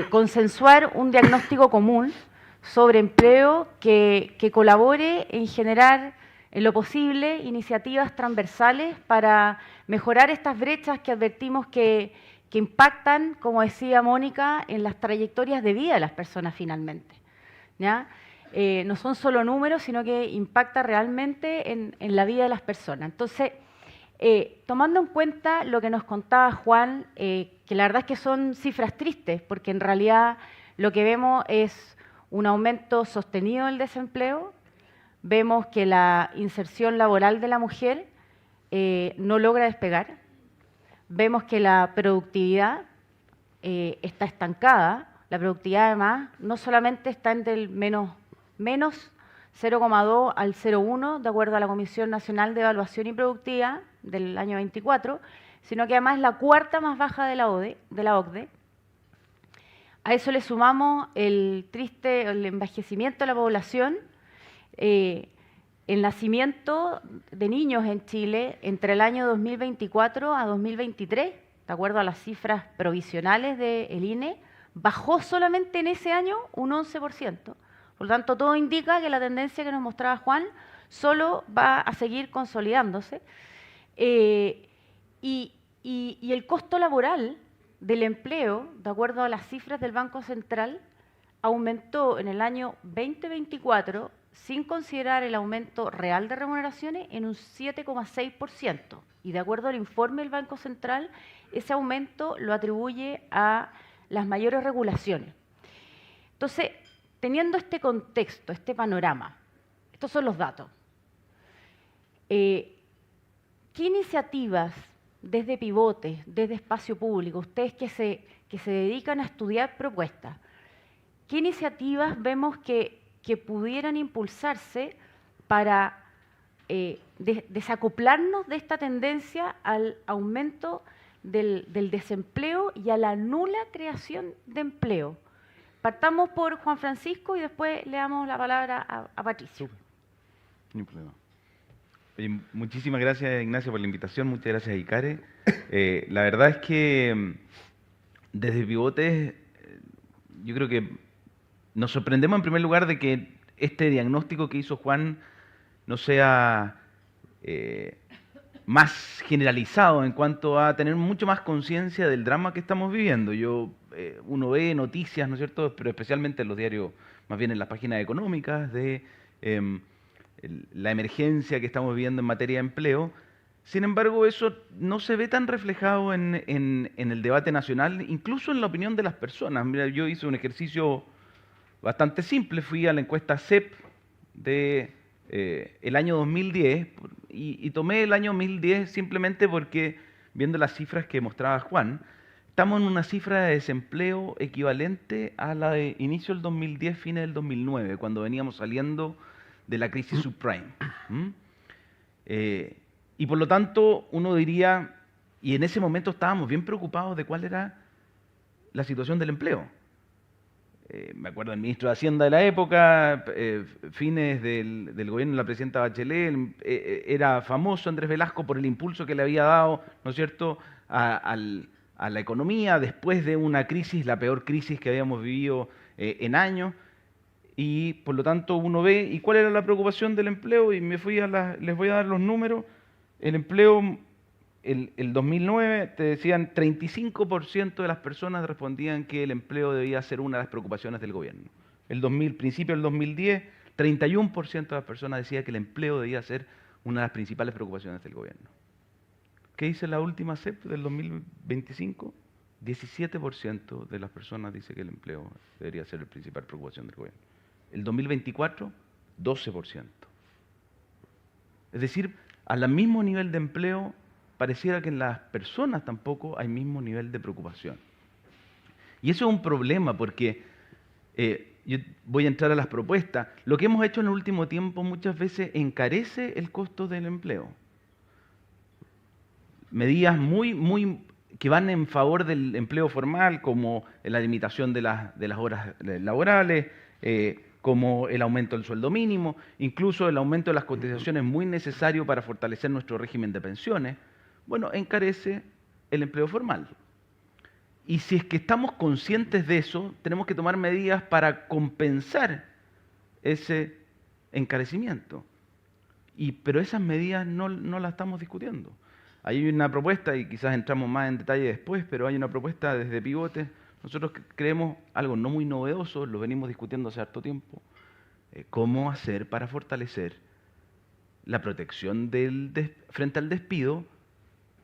consensuar un diagnóstico común sobre empleo que colabore en generar, en lo posible, iniciativas transversales para mejorar estas brechas que advertimos que impactan, como decía Mónica, en las trayectorias de vida de las personas finalmente, ¿ya? No son solo números, sino que impacta realmente en la vida de las personas. Entonces, tomando en cuenta lo que nos contaba Juan, que la verdad es que son cifras tristes, porque en realidad lo que vemos es un aumento sostenido del desempleo. Vemos que la inserción laboral de la mujer no logra despegar. Vemos que la productividad está estancada. La productividad, además, no solamente está entre el menos 0,2 al 0,1, de acuerdo a la Comisión Nacional de Evaluación y Productividad del año 24, sino que además es la cuarta más baja de la OCDE. A eso le sumamos el envejecimiento de la población. El nacimiento de niños en Chile entre el año 2024 a 2023, de acuerdo a las cifras provisionales del INE, bajó solamente en ese año un 11%. Por lo tanto, todo indica que la tendencia que nos mostraba Juan solo va a seguir consolidándose. Y el costo laboral del empleo, de acuerdo a las cifras del Banco Central, aumentó en el año 2024, sin considerar el aumento real de remuneraciones, en un 7,6%. Y de acuerdo al informe del Banco Central, ese aumento lo atribuye a las mayores regulaciones. Entonces, teniendo este contexto, este panorama, estos son los datos. ¿Qué iniciativas desde Pivotes, desde Espacio Público, ustedes que se dedican a estudiar propuestas, qué iniciativas vemos que pudieran impulsarse para desacoplarnos de esta tendencia al aumento del desempleo y a la nula creación de empleo? Partamos por Juan Francisco y después le damos la palabra a Patricio. No problema. Muchísimas gracias, Ignacio, por la invitación. Muchas gracias, Icare. La verdad es que desde Pivotes yo creo que nos sorprendemos en primer lugar de que este diagnóstico que hizo Juan no sea más generalizado en cuanto a tener mucho más conciencia del drama que estamos viviendo. Uno ve noticias, ¿no es cierto?, pero especialmente en los diarios, más bien en las páginas económicas, de la emergencia que estamos viviendo en materia de empleo. Sin embargo, eso no se ve tan reflejado en el debate nacional, incluso en la opinión de las personas. Mira, yo hice un ejercicio bastante simple, fui a la encuesta CEP de el año 2010 y tomé el año 2010 simplemente porque, viendo las cifras que mostraba Juan, estamos en una cifra de desempleo equivalente a la de inicio del 2010, fines del 2009, cuando veníamos saliendo de la crisis subprime. Y por lo tanto, uno diría, y en ese momento estábamos bien preocupados de cuál era la situación del empleo. Me acuerdo del ministro de Hacienda de la época, fines del gobierno de la presidenta Bachelet, era famoso Andrés Velasco por el impulso que le había dado, ¿no es cierto?, a la economía después de una crisis, la peor crisis que habíamos vivido en años, y por lo tanto uno ve, ¿y cuál era la preocupación del empleo? Y les voy a dar los números. El empleo, el 2009, te decían, 35% de las personas respondían que el empleo debía ser una de las preocupaciones del gobierno. Principio del 2010, 31% de las personas decía que el empleo debía ser una de las principales preocupaciones del gobierno. ¿Qué dice la última CEP del 2025? 17% de las personas dice que el empleo debería ser la principal preocupación del gobierno. El 2024, 12%. Es decir, al mismo nivel de empleo, pareciera que en las personas tampoco hay mismo nivel de preocupación. Y eso es un problema porque, yo voy a entrar a las propuestas, lo que hemos hecho en el último tiempo muchas veces encarece el costo del empleo. Medidas que van en favor del empleo formal, como la limitación de las horas laborales, como el aumento del sueldo mínimo, incluso el aumento de las cotizaciones muy necesario para fortalecer nuestro régimen de pensiones, bueno, encarece el empleo formal. Y si es que estamos conscientes de eso, tenemos que tomar medidas para compensar ese encarecimiento. Pero esas medidas no las estamos discutiendo. Hay una propuesta, y quizás entramos más en detalle después, pero hay una propuesta desde Pivote. Nosotros creemos algo no muy novedoso, lo venimos discutiendo hace harto tiempo, cómo hacer para fortalecer la protección frente al despido,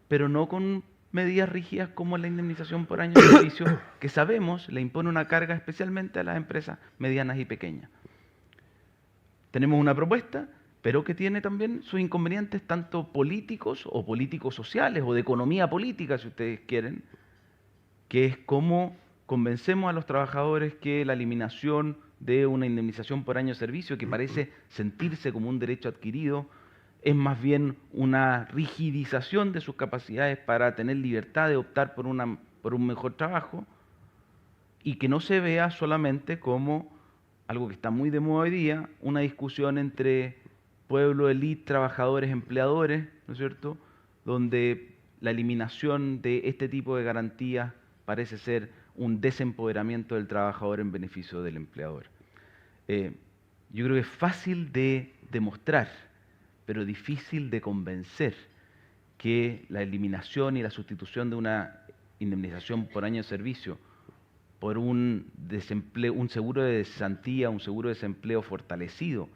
pero no con medidas rígidas como la indemnización por año de servicio, que sabemos le impone una carga especialmente a las empresas medianas y pequeñas. Tenemos una propuesta, pero que tiene también sus inconvenientes tanto políticos o políticos sociales o de economía política, si ustedes quieren, que es cómo convencemos a los trabajadores que la eliminación de una indemnización por año de servicio, que parece sentirse como un derecho adquirido, es más bien una rigidización de sus capacidades para tener libertad de optar por un mejor trabajo, y que no se vea solamente como algo que está muy de moda hoy día, una discusión entre pueblo, élite, trabajadores, empleadores, ¿no es cierto?, donde la eliminación de este tipo de garantías parece ser un desempoderamiento del trabajador en beneficio del empleador. Yo creo que es fácil de demostrar, pero difícil de convencer que la eliminación y la sustitución de una indemnización por año de servicio por un seguro de cesantía, un seguro de desempleo fortalecido,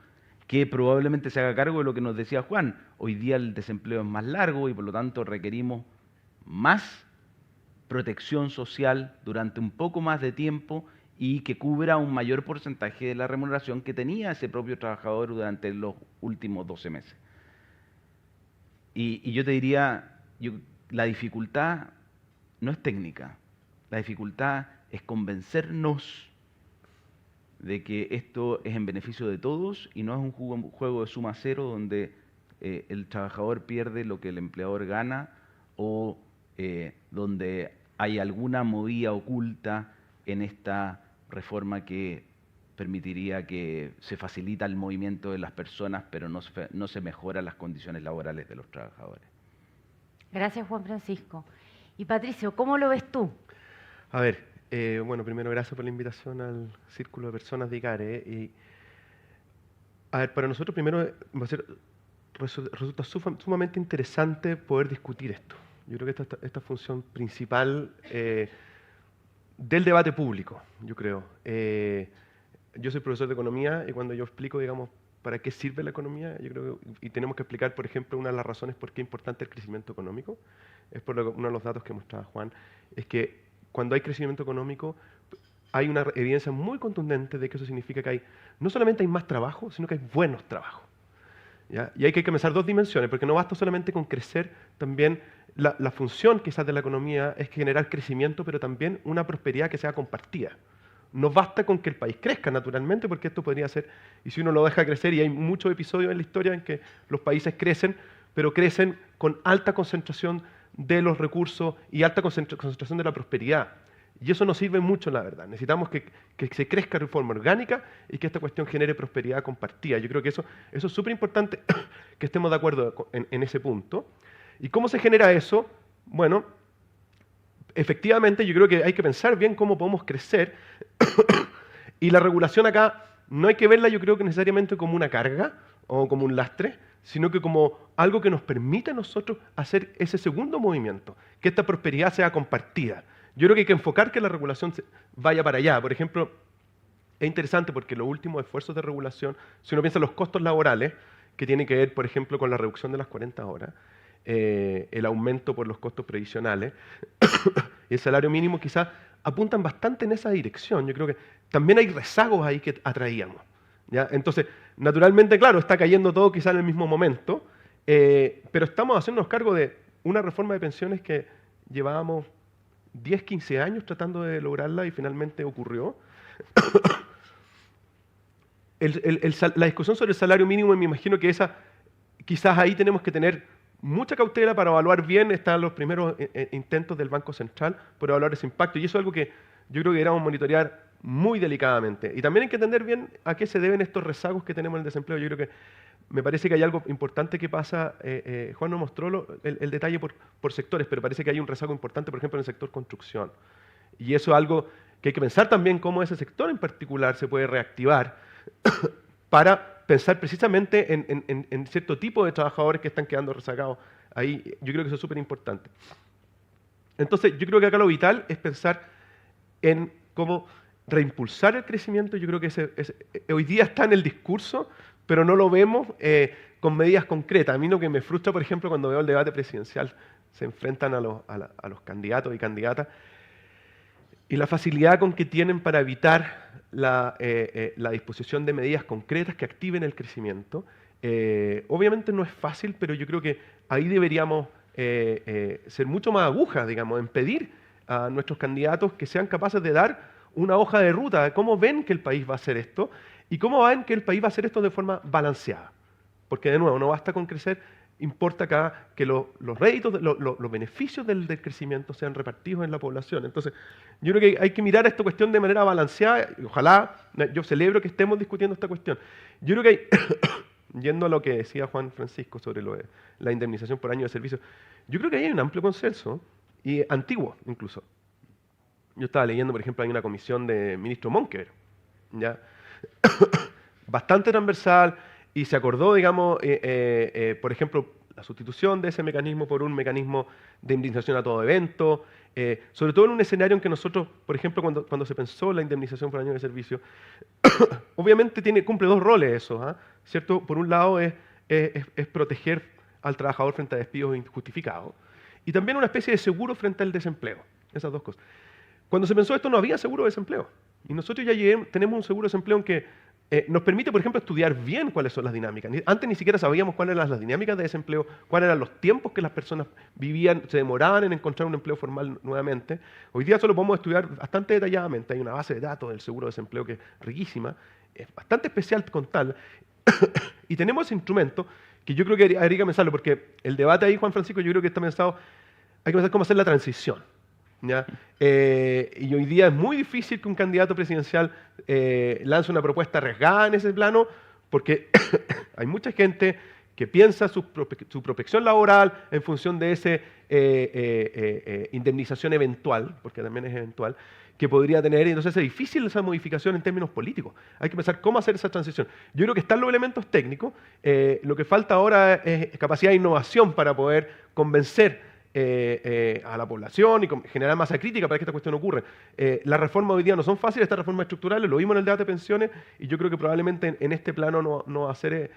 que probablemente se haga cargo de lo que nos decía Juan. Hoy día el desempleo es más largo y por lo tanto requerimos más protección social durante un poco más de tiempo y que cubra un mayor porcentaje de la remuneración que tenía ese propio trabajador durante los últimos 12 meses. Y yo te diría, la dificultad no es técnica, la dificultad es convencernos de que esto es en beneficio de todos y no es un juego de suma cero donde el trabajador pierde lo que el empleador gana o donde hay alguna movida oculta en esta reforma que permitiría que se facilita el movimiento de las personas, pero no se mejoran las condiciones laborales de los trabajadores. Gracias, Juan Francisco. Y Patricio, ¿cómo lo ves tú? A ver, bueno, primero gracias por la invitación al Círculo de Personas de ICARE. A ver, para nosotros primero va a ser resulta sumamente interesante poder discutir esto. Yo creo que esta función principal del debate público, yo creo. Yo soy profesor de economía y cuando yo explico, digamos, para qué sirve la economía, yo creo y tenemos que explicar, por ejemplo, una de las razones por qué es importante el crecimiento económico, es por uno de los datos que mostraba Juan, es que cuando hay crecimiento económico hay una evidencia muy contundente de que eso significa que no solamente hay más trabajo, sino que hay buenos trabajos. ¿Ya? Y hay que pensar dos dimensiones, porque no basta solamente con crecer, también la función quizás de la economía es generar crecimiento, pero también una prosperidad que sea compartida. No basta con que el país crezca naturalmente, porque esto podría ser, y si uno lo deja crecer, y hay muchos episodios en la historia en que los países crecen, pero crecen con alta concentración de los recursos y alta concentración de la prosperidad. Y eso nos sirve mucho, la verdad. Necesitamos que se crezca de forma orgánica y que esta cuestión genere prosperidad compartida. Yo creo que eso es súper importante que estemos de acuerdo en ese punto. ¿Y cómo se genera eso? Bueno, efectivamente yo creo que hay que pensar bien cómo podemos crecer y la regulación acá no hay que verla yo creo que necesariamente como una carga o como un lastre, sino que como algo que nos permite a nosotros hacer ese segundo movimiento, que esta prosperidad sea compartida. Yo creo que hay que enfocar que la regulación vaya para allá. Por ejemplo, es interesante porque los últimos esfuerzos de regulación, si uno piensa en los costos laborales, que tienen que ver, por ejemplo, con la reducción de las 40 horas, el aumento por los costos previsionales y el salario mínimo quizás apuntan bastante en esa dirección. Yo creo que también hay rezagos ahí que atraíamos. ¿Ya? Entonces, naturalmente, claro, está cayendo todo quizás en el mismo momento, pero estamos haciéndonos cargo de una reforma de pensiones que llevábamos 10, 15 años tratando de lograrla y finalmente ocurrió. La discusión sobre el salario mínimo, me imagino que quizás ahí tenemos que tener mucha cautela para evaluar bien, están los primeros intentos del Banco Central por evaluar ese impacto, y eso es algo que yo creo que deberíamos monitorear muy delicadamente. Y también hay que entender bien a qué se deben estos rezagos que tenemos en el desempleo. Yo creo que me parece que hay algo importante que pasa, Juan nos mostró el detalle por sectores, pero parece que hay un rezago importante, por ejemplo, en el sector construcción. Y eso es algo que hay que pensar también cómo ese sector en particular se puede reactivar para pensar precisamente en cierto tipo de trabajadores que están quedando rezagados. Ahí yo creo que eso es súper importante. Entonces, yo creo que acá lo vital es pensar en cómo reimpulsar el crecimiento. Yo creo que hoy día está en el discurso, pero no lo vemos con medidas concretas. A mí lo que me frustra, por ejemplo, cuando veo el debate presidencial, se enfrentan a los candidatos y candidatas, y la facilidad con que tienen para evitar la disposición de medidas concretas que activen el crecimiento. Obviamente no es fácil, pero yo creo que ahí deberíamos ser mucho más agujas, digamos, en pedir a nuestros candidatos que sean capaces de dar una hoja de ruta de cómo ven que el país va a hacer esto y cómo ven que el país va a hacer esto de forma balanceada. Porque, de nuevo, no basta con crecer, importa acá que los réditos, los beneficios del crecimiento sean repartidos en la población. Entonces, yo creo que hay que mirar esta cuestión de manera balanceada y ojalá, yo celebro que estemos discutiendo esta cuestión. Yo creo que hay, yendo a lo que decía Juan Francisco sobre la indemnización por año de servicio, yo creo que ahí hay un amplio consenso, y antiguo incluso. Yo estaba leyendo, por ejemplo, hay una comisión de ministro Monker, ¿ya? Bastante transversal, y se acordó, digamos, por ejemplo, la sustitución de ese mecanismo por un mecanismo de indemnización a todo evento, sobre todo en un escenario en que nosotros, por ejemplo, cuando se pensó la indemnización por año de servicio, obviamente cumple dos roles eso, ¿cierto? Por un lado es proteger al trabajador frente a despidos injustificados, y también una especie de seguro frente al desempleo, esas dos cosas. Cuando se pensó esto no había seguro de desempleo, y nosotros ya tenemos un seguro de desempleo en que nos permite, por ejemplo, estudiar bien cuáles son las dinámicas. Antes ni siquiera sabíamos cuáles eran las dinámicas de desempleo, cuáles eran los tiempos que las personas vivían, se demoraban en encontrar un empleo formal nuevamente. Hoy día solo podemos estudiar bastante detalladamente. Hay una base de datos del seguro de desempleo que es riquísima, es bastante especial con tal. Y tenemos ese instrumento que yo creo que habría que pensarlo, porque el debate ahí, Juan Francisco, yo creo que está pensado, hay que pensar cómo hacer la transición. ¿Ya? Y hoy día es muy difícil que un candidato presidencial lance una propuesta arriesgada en ese plano, porque hay mucha gente que piensa su protección laboral en función de esa indemnización eventual, porque también es eventual, que podría tener, y entonces es difícil esa modificación en términos políticos. Hay que pensar cómo hacer esa transición. Yo creo que están los elementos técnicos, lo que falta ahora es capacidad de innovación para poder convencer a la población y generar masa crítica para que esta cuestión ocurra. Las reformas hoy día no son fáciles, estas reformas estructurales, lo vimos en el debate de pensiones, y yo creo que probablemente en este plano no va a ser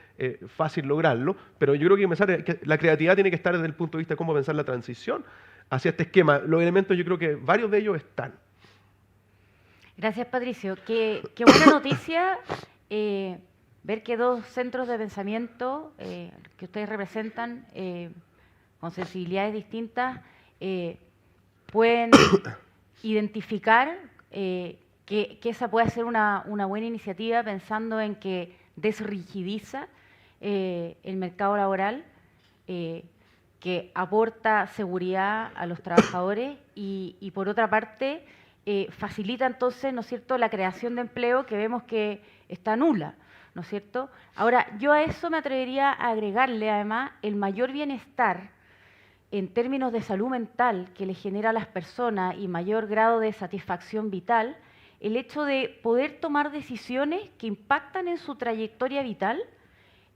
fácil lograrlo, pero yo creo que pensar que la creatividad tiene que estar desde el punto de vista de cómo pensar la transición hacia este esquema. Los elementos, yo creo que varios de ellos están. Gracias, Patricio. Qué buena noticia ver que dos centros de pensamiento que ustedes representan con sensibilidades distintas pueden identificar que esa puede ser una buena iniciativa, pensando en que desrigidiza el mercado laboral, que aporta seguridad a los trabajadores y por otra parte facilita entonces, ¿no es cierto?, la creación de empleo, que vemos que está nula, ¿no es cierto? Ahora, yo a eso me atrevería a agregarle además el mayor bienestar en términos de salud mental que le genera a las personas y mayor grado de satisfacción vital, el hecho de poder tomar decisiones que impactan en su trayectoria vital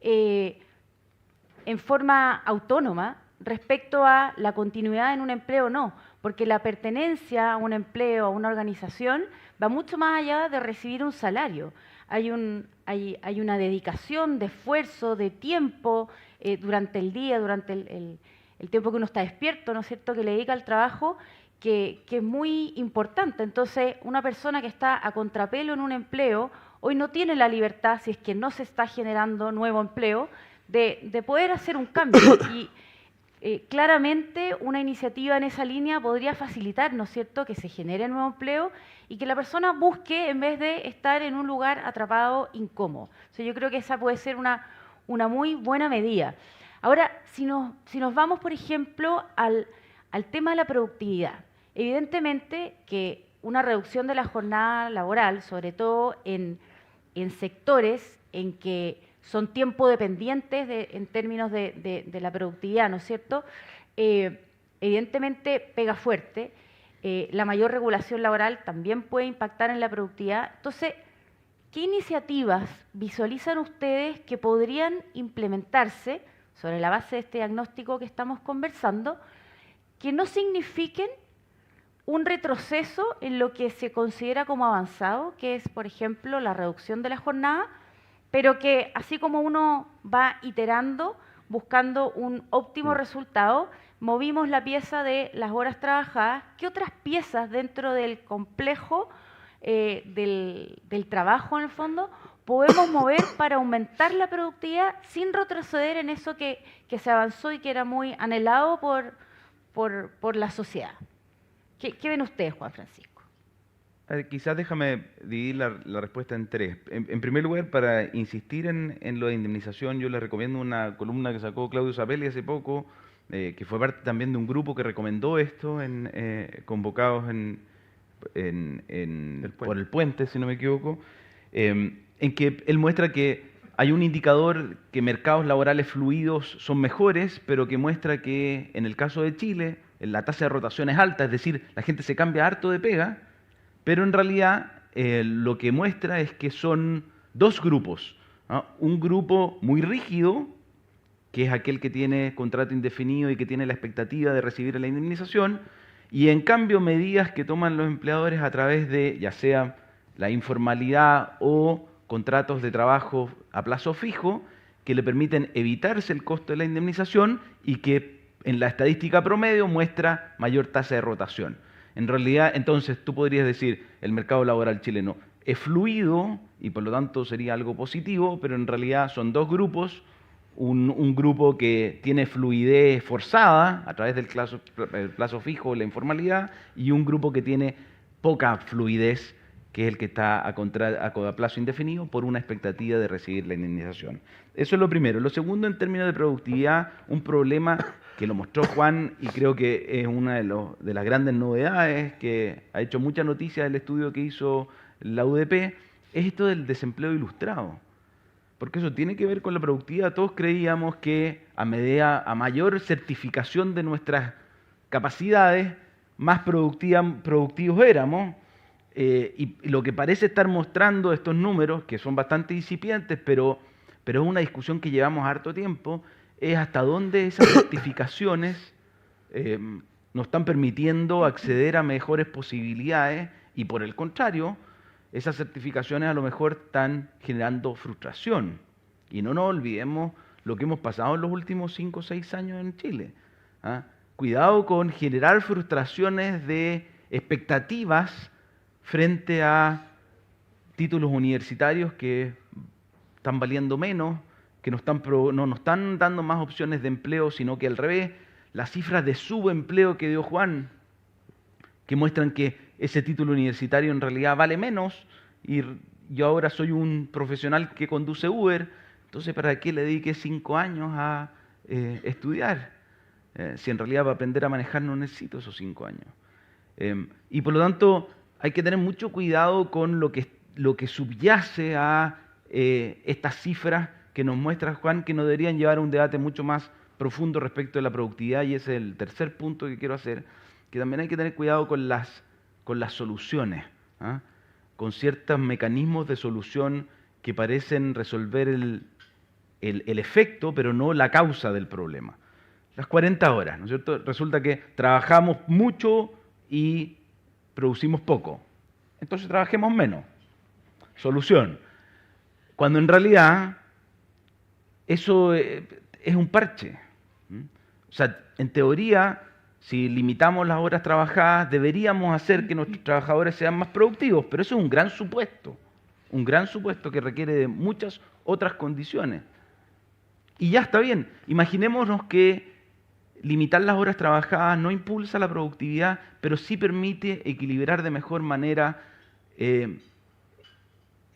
en forma autónoma respecto a la continuidad en un empleo o no, porque la pertenencia a un empleo, a una organización, va mucho más allá de recibir un salario. Hay una dedicación de esfuerzo, de tiempo durante el día, durante el tiempo que uno está despierto, ¿no es cierto?, que le dedica al trabajo, que es muy importante. Entonces, una persona que está a contrapelo en un empleo, hoy no tiene la libertad, si es que no se está generando nuevo empleo, de poder hacer un cambio. Y claramente una iniciativa en esa línea podría facilitar, ¿no es cierto?, que se genere nuevo empleo y que la persona busque en vez de estar en un lugar atrapado, incómodo. O sea, yo creo que esa puede ser una muy buena medida. Ahora, si nos vamos, por ejemplo, al tema de la productividad, evidentemente que una reducción de la jornada laboral, sobre todo en sectores en que son tiempo dependientes en términos de la productividad, ¿no es cierto?, evidentemente pega fuerte. La mayor regulación laboral también puede impactar en la productividad. Entonces, ¿qué iniciativas visualizan ustedes que podrían implementarse sobre la base de este diagnóstico que estamos conversando, que no signifiquen un retroceso en lo que se considera como avanzado, que es, por ejemplo, la reducción de la jornada, pero que así como uno va iterando, buscando un óptimo resultado, movimos la pieza de las horas trabajadas? ¿Qué otras piezas dentro del complejo del trabajo, en el fondo, podemos mover para aumentar la productividad sin retroceder en eso que se avanzó y que era muy anhelado por la sociedad? ¿Qué ven ustedes, Juan Francisco? Quizás déjame dividir la respuesta en tres. En primer lugar, para insistir en lo de indemnización, yo les recomiendo una columna que sacó Claudio Zapelli hace poco, que fue parte también de un grupo que recomendó esto, convocados por el Puente, si no me equivoco, en que él muestra que hay un indicador que mercados laborales fluidos son mejores, pero que muestra que en el caso de Chile la tasa de rotación es alta, es decir, la gente se cambia harto de pega, pero en realidad lo que muestra es que son dos grupos, ¿no? Un grupo muy rígido, que es aquel que tiene contrato indefinido y que tiene la expectativa de recibir la indemnización, y en cambio medidas que toman los empleadores a través de ya sea la informalidad o contratos de trabajo a plazo fijo, que le permiten evitarse el costo de la indemnización y que en la estadística promedio muestra mayor tasa de rotación. En realidad, entonces, tú podrías decir, el mercado laboral chileno es fluido y por lo tanto sería algo positivo, pero en realidad son dos grupos, un grupo que tiene fluidez forzada a través del plazo fijo o la informalidad, y un grupo que tiene poca fluidez, que es el que está a plazo indefinido por una expectativa de recibir la indemnización. Eso es lo primero. Lo segundo, en términos de productividad, un problema que lo mostró Juan y creo que es una de las grandes novedades que ha hecho mucha noticia del estudio que hizo la UDP, es esto del desempleo ilustrado. Porque eso tiene que ver con la productividad. Todos creíamos que a mayor certificación de nuestras capacidades, más productivos éramos. y lo que parece estar mostrando estos números, que son bastante incipientes, pero es una discusión que llevamos harto tiempo, es hasta dónde esas certificaciones nos están permitiendo acceder a mejores posibilidades y por el contrario, esas certificaciones a lo mejor están generando frustración. Y no nos olvidemos lo que hemos pasado en los últimos 5 o 6 años en Chile. ¿Ah? Cuidado con generar frustraciones de expectativas frente a títulos universitarios que están valiendo menos, que no nos están dando más opciones de empleo, sino que al revés, las cifras de subempleo que dio Juan, que muestran que ese título universitario en realidad vale menos y yo ahora soy un profesional que conduce Uber, entonces ¿para qué le dediqué 5 años a estudiar? Si en realidad para aprender a manejar no necesito esos 5 años. Y por lo tanto hay que tener mucho cuidado con lo que subyace a estas cifras que nos muestra Juan, que nos deberían llevar a un debate mucho más profundo respecto de la productividad, y ese es el tercer punto que quiero hacer, que también hay que tener cuidado con las soluciones, ¿ah? Con ciertos mecanismos de solución que parecen resolver el efecto, pero no la causa del problema. Las 40 horas, ¿no es cierto? Resulta que trabajamos mucho y producimos poco. Entonces trabajemos menos. Solución. Cuando en realidad eso es un parche. O sea, en teoría, si limitamos las horas trabajadas, deberíamos hacer que nuestros trabajadores sean más productivos, pero eso es un gran supuesto que requiere de muchas otras condiciones. Y ya está bien, imaginémonos que limitar las horas trabajadas no impulsa la productividad, pero sí permite equilibrar de mejor manera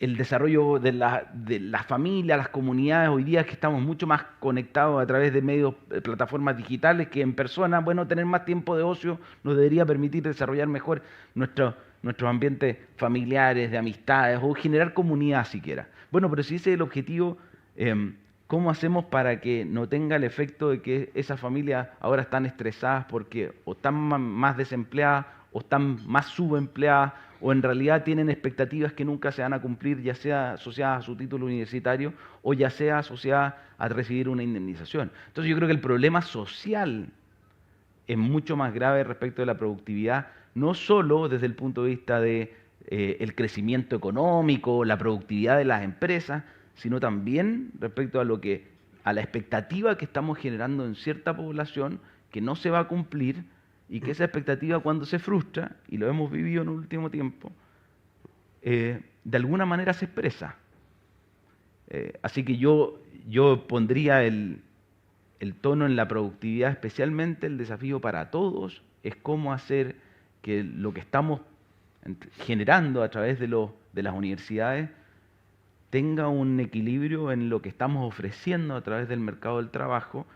el desarrollo de las familias, las comunidades. Hoy día que estamos mucho más conectados a través de medios, plataformas digitales que en persona, bueno, tener más tiempo de ocio nos debería permitir desarrollar mejor nuestros ambientes familiares, de amistades, o generar comunidad siquiera. Bueno, pero si ese es el objetivo, ¿cómo hacemos para que no tenga el efecto de que esas familias ahora están estresadas porque o están más desempleadas o están más subempleadas, o en realidad tienen expectativas que nunca se van a cumplir, ya sea asociadas a su título universitario o ya sea asociadas a recibir una indemnización? Entonces yo creo que el problema social es mucho más grave respecto de la productividad, no solo desde el punto de vista de el crecimiento económico, la productividad de las empresas, sino también respecto a la expectativa que estamos generando en cierta población que no se va a cumplir, y que esa expectativa, cuando se frustra, y lo hemos vivido en el último tiempo, de alguna manera se expresa. Así que yo pondría el tono en la productividad, especialmente el desafío para todos, es cómo hacer que lo que estamos generando a través de las universidades tenga un equilibrio en lo que estamos ofreciendo a través del mercado del trabajo.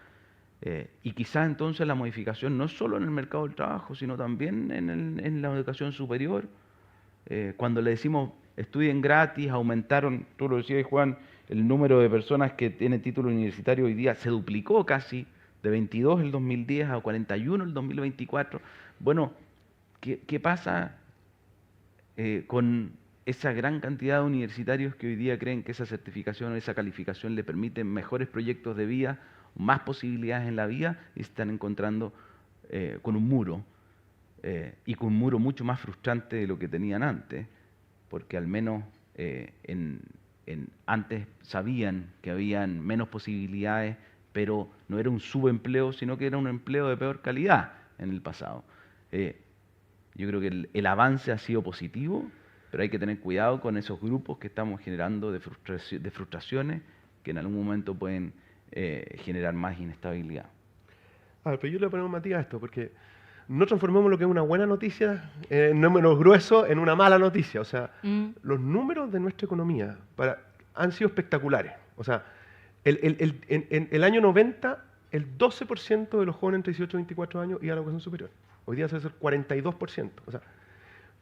Y quizás entonces la modificación no solo en el mercado del trabajo, sino también en la educación superior. Cuando le decimos estudien gratis, aumentaron, tú lo decías, Juan, el número de personas que tienen título universitario hoy día se duplicó casi, de 22 en el 2010 a 41 en el 2024. Bueno, ¿qué pasa con esa gran cantidad de universitarios que hoy día creen que esa certificación o esa calificación le permiten mejores proyectos de vida, más posibilidades en la vida, y se están encontrando con un muro, y con un muro mucho más frustrante de lo que tenían antes, porque al menos antes sabían que habían menos posibilidades, pero no era un subempleo, sino que era un empleo de peor calidad en el pasado. Yo creo que el avance ha sido positivo, pero hay que tener cuidado con esos grupos que estamos generando de frustraciones que en algún momento pueden generar más inestabilidad. A ver, pero yo le pongo un matiz a esto, porque no transformemos lo que es una buena noticia, no menos grueso, en una mala noticia. O sea, los números de nuestra economía han sido espectaculares. O sea, en el año 90, el 12% de los jóvenes entre 18 y 24 años iba a la educación superior. Hoy día se hace el 42%. O sea,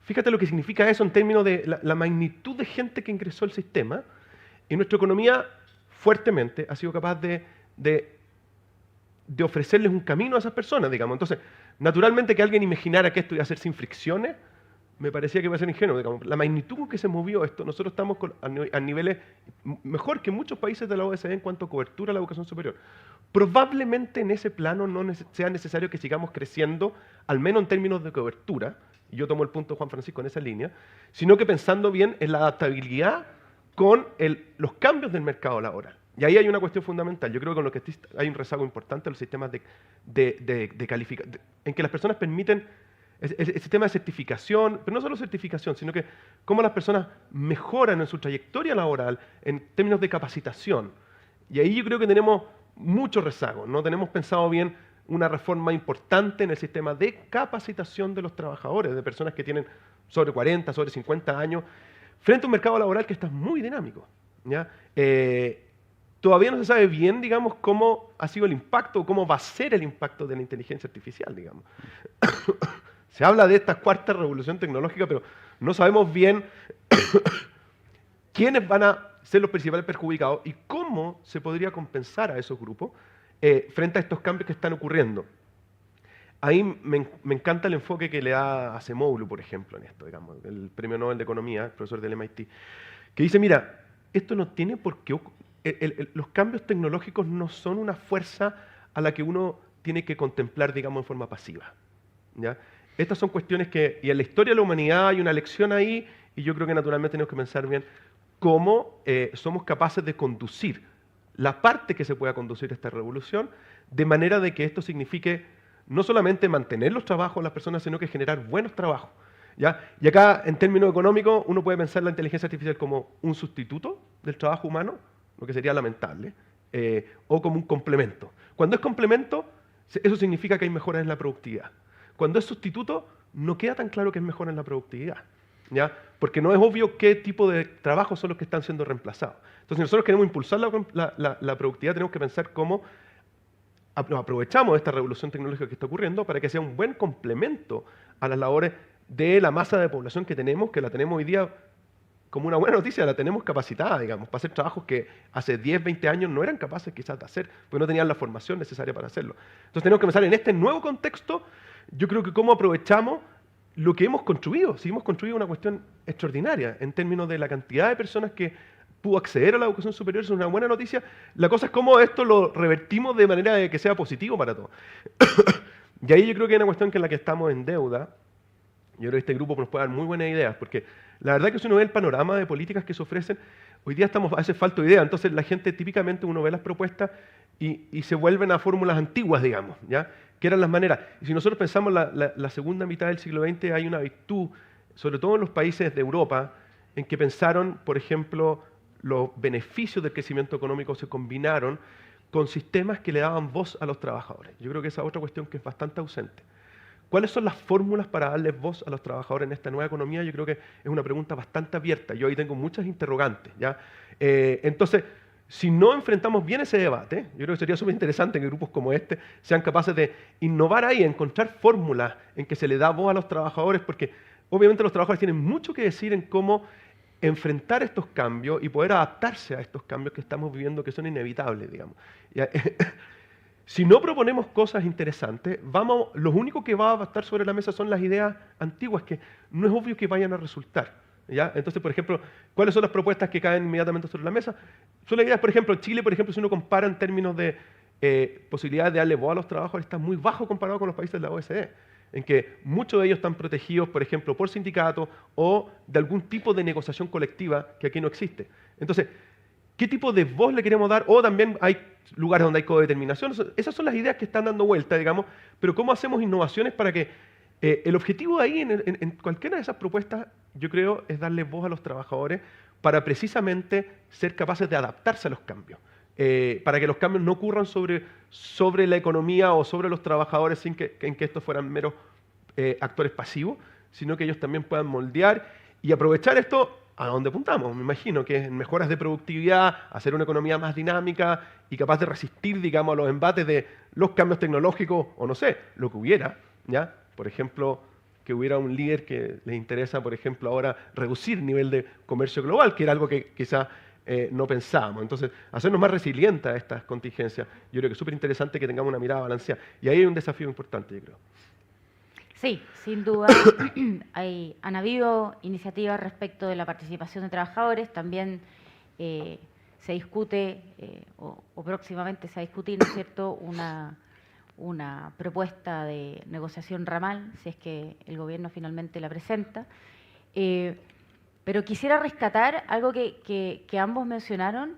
fíjate lo que significa eso en términos de la magnitud de gente que ingresó al sistema, y nuestra economía fuertemente ha sido capaz de ofrecerles un camino a esas personas, digamos. Entonces, naturalmente que alguien imaginara que esto iba a ser sin fricciones, me parecía que iba a ser ingenuo, digamos. La magnitud con que se movió esto, nosotros estamos a niveles mejor que muchos países de la OECD en cuanto a cobertura a la educación superior. Probablemente en ese plano no sea necesario que sigamos creciendo, al menos en términos de cobertura, y yo tomo el punto de Juan Francisco en esa línea, sino que pensando bien en la adaptabilidad con los cambios del mercado laboral. Y ahí hay una cuestión fundamental. Yo creo que con lo que hay un rezago importante en los sistemas de calificación, en que las personas permiten el sistema de certificación, pero no solo certificación, sino que cómo las personas mejoran en su trayectoria laboral en términos de capacitación. Y ahí yo creo que tenemos mucho rezago. No tenemos pensado bien una reforma importante en el sistema de capacitación de los trabajadores, de personas que tienen sobre 40, sobre 50 años, frente a un mercado laboral que está muy dinámico, ¿ya? Todavía no se sabe bien, digamos, cómo ha sido el impacto, cómo va a ser el impacto de la inteligencia artificial, digamos. Se habla de esta cuarta revolución tecnológica, pero no sabemos bien quiénes van a ser los principales perjudicados y cómo se podría compensar a esos grupos frente a estos cambios que están ocurriendo. Ahí me encanta el enfoque que le da Acemoglu, por ejemplo, en esto, digamos, el Premio Nobel de Economía, el profesor del MIT, que dice, mira, esto no tiene por qué los cambios tecnológicos no son una fuerza a la que uno tiene que contemplar, digamos, en forma pasiva, ¿ya? Estas son cuestiones y en la historia de la humanidad hay una lección ahí, y yo creo que naturalmente tenemos que pensar bien cómo somos capaces de conducir la parte que se pueda conducir esta revolución, de manera de que esto signifique no solamente mantener los trabajos de las personas, sino que generar buenos trabajos, ¿ya? Y acá, en términos económicos, uno puede pensar la inteligencia artificial como un sustituto del trabajo humano, lo que sería lamentable, o como un complemento. Cuando es complemento, eso significa que hay mejoras en la productividad. Cuando es sustituto, no queda tan claro que es mejora en la productividad, ¿ya? Porque no es obvio qué tipo de trabajos son los que están siendo reemplazados. Entonces, si nosotros queremos impulsar la productividad, tenemos que pensar cómo aprovechamos esta revolución tecnológica que está ocurriendo para que sea un buen complemento a las labores de la masa de población que la tenemos hoy día como una buena noticia, la tenemos capacitada, digamos, para hacer trabajos que hace 10, 20 años no eran capaces quizás de hacer, porque no tenían la formación necesaria para hacerlo. Entonces tenemos que pensar en este nuevo contexto, yo creo que cómo aprovechamos lo que hemos construido. Si hemos construido una cuestión extraordinaria en términos de la cantidad de personas que pudo acceder a la educación superior, es una buena noticia. La cosa es cómo esto lo revertimos de manera de que sea positivo para todos. Y ahí yo creo que hay una cuestión en la que estamos en deuda. Yo creo que este grupo nos puede dar muy buenas ideas, porque la verdad que si uno ve el panorama de políticas que se ofrecen, hoy día a veces falta idea. Entonces la gente típicamente uno ve las propuestas y se vuelven a fórmulas antiguas, digamos, ¿ya? Que eran las maneras. Y si nosotros pensamos la segunda mitad del siglo XX, hay una virtud, sobre todo en los países de Europa, en que pensaron, por ejemplo, los beneficios del crecimiento económico se combinaron con sistemas que le daban voz a los trabajadores. Yo creo que esa es otra cuestión que es bastante ausente. ¿Cuáles son las fórmulas para darles voz a los trabajadores en esta nueva economía? Yo creo que es una pregunta bastante abierta. Yo ahí tengo muchas interrogantes, ¿ya? Entonces, si no enfrentamos bien ese debate, yo creo que sería súper interesante que grupos como este sean capaces de innovar ahí, encontrar fórmulas en que se le da voz a los trabajadores, porque obviamente los trabajadores tienen mucho que decir en cómo enfrentar estos cambios y poder adaptarse a estos cambios que estamos viviendo, que son inevitables, digamos. Si no proponemos cosas interesantes, lo único que va a estar sobre la mesa son las ideas antiguas, que no es obvio que vayan a resultar, ¿ya? Entonces, por ejemplo, ¿cuáles son las propuestas que caen inmediatamente sobre la mesa? Son las ideas, por ejemplo, Chile, por ejemplo, si uno compara en términos de posibilidades de darle voz a los trabajadores, está muy bajo comparado con los países de la OECD, en que muchos de ellos están protegidos, por ejemplo, por sindicatos o de algún tipo de negociación colectiva que aquí no existe. Entonces, ¿qué tipo de voz le queremos dar? O también hay lugares donde hay codeterminación. Esas son las ideas que están dando vuelta, digamos, pero ¿cómo hacemos innovaciones para que el objetivo ahí en cualquiera de esas propuestas, yo creo, es darle voz a los trabajadores para precisamente ser capaces de adaptarse a los cambios, para que los cambios no ocurran sobre la economía o sobre los trabajadores en que estos fueran meros actores pasivos, sino que ellos también puedan moldear y aprovechar esto a dónde apuntamos. Me imagino que es en mejoras de productividad, hacer una economía más dinámica y capaz de resistir, digamos, a los embates de los cambios tecnológicos o no sé, lo que hubiera, ¿ya? Por ejemplo, que hubiera un líder que les interesa, por ejemplo, ahora reducir el nivel de comercio global, que era algo que quizás no pensábamos. Entonces, hacernos más resilientes a estas contingencias, yo creo que es súper interesante que tengamos una mirada balanceada. Y ahí hay un desafío importante, yo creo. Sí, sin duda. Han habido iniciativas respecto de la participación de trabajadores. También se discute, o próximamente se va a discutir, ¿no es cierto?, una propuesta de negociación ramal, si es que el gobierno finalmente la presenta. Pero quisiera rescatar algo que ambos mencionaron,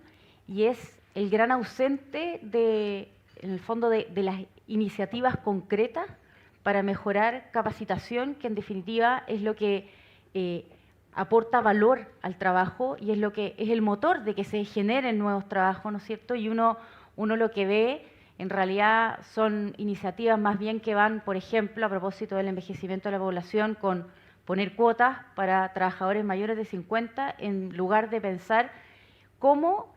y es el gran ausente en el fondo, de las iniciativas concretas para mejorar capacitación, que en definitiva es lo que aporta valor al trabajo y es lo que es el motor de que se generen nuevos trabajos, ¿no es cierto? Y uno lo que ve en realidad son iniciativas más bien que van, por ejemplo, a propósito del envejecimiento de la población, con poner cuotas para trabajadores mayores de 50, en lugar de pensar cómo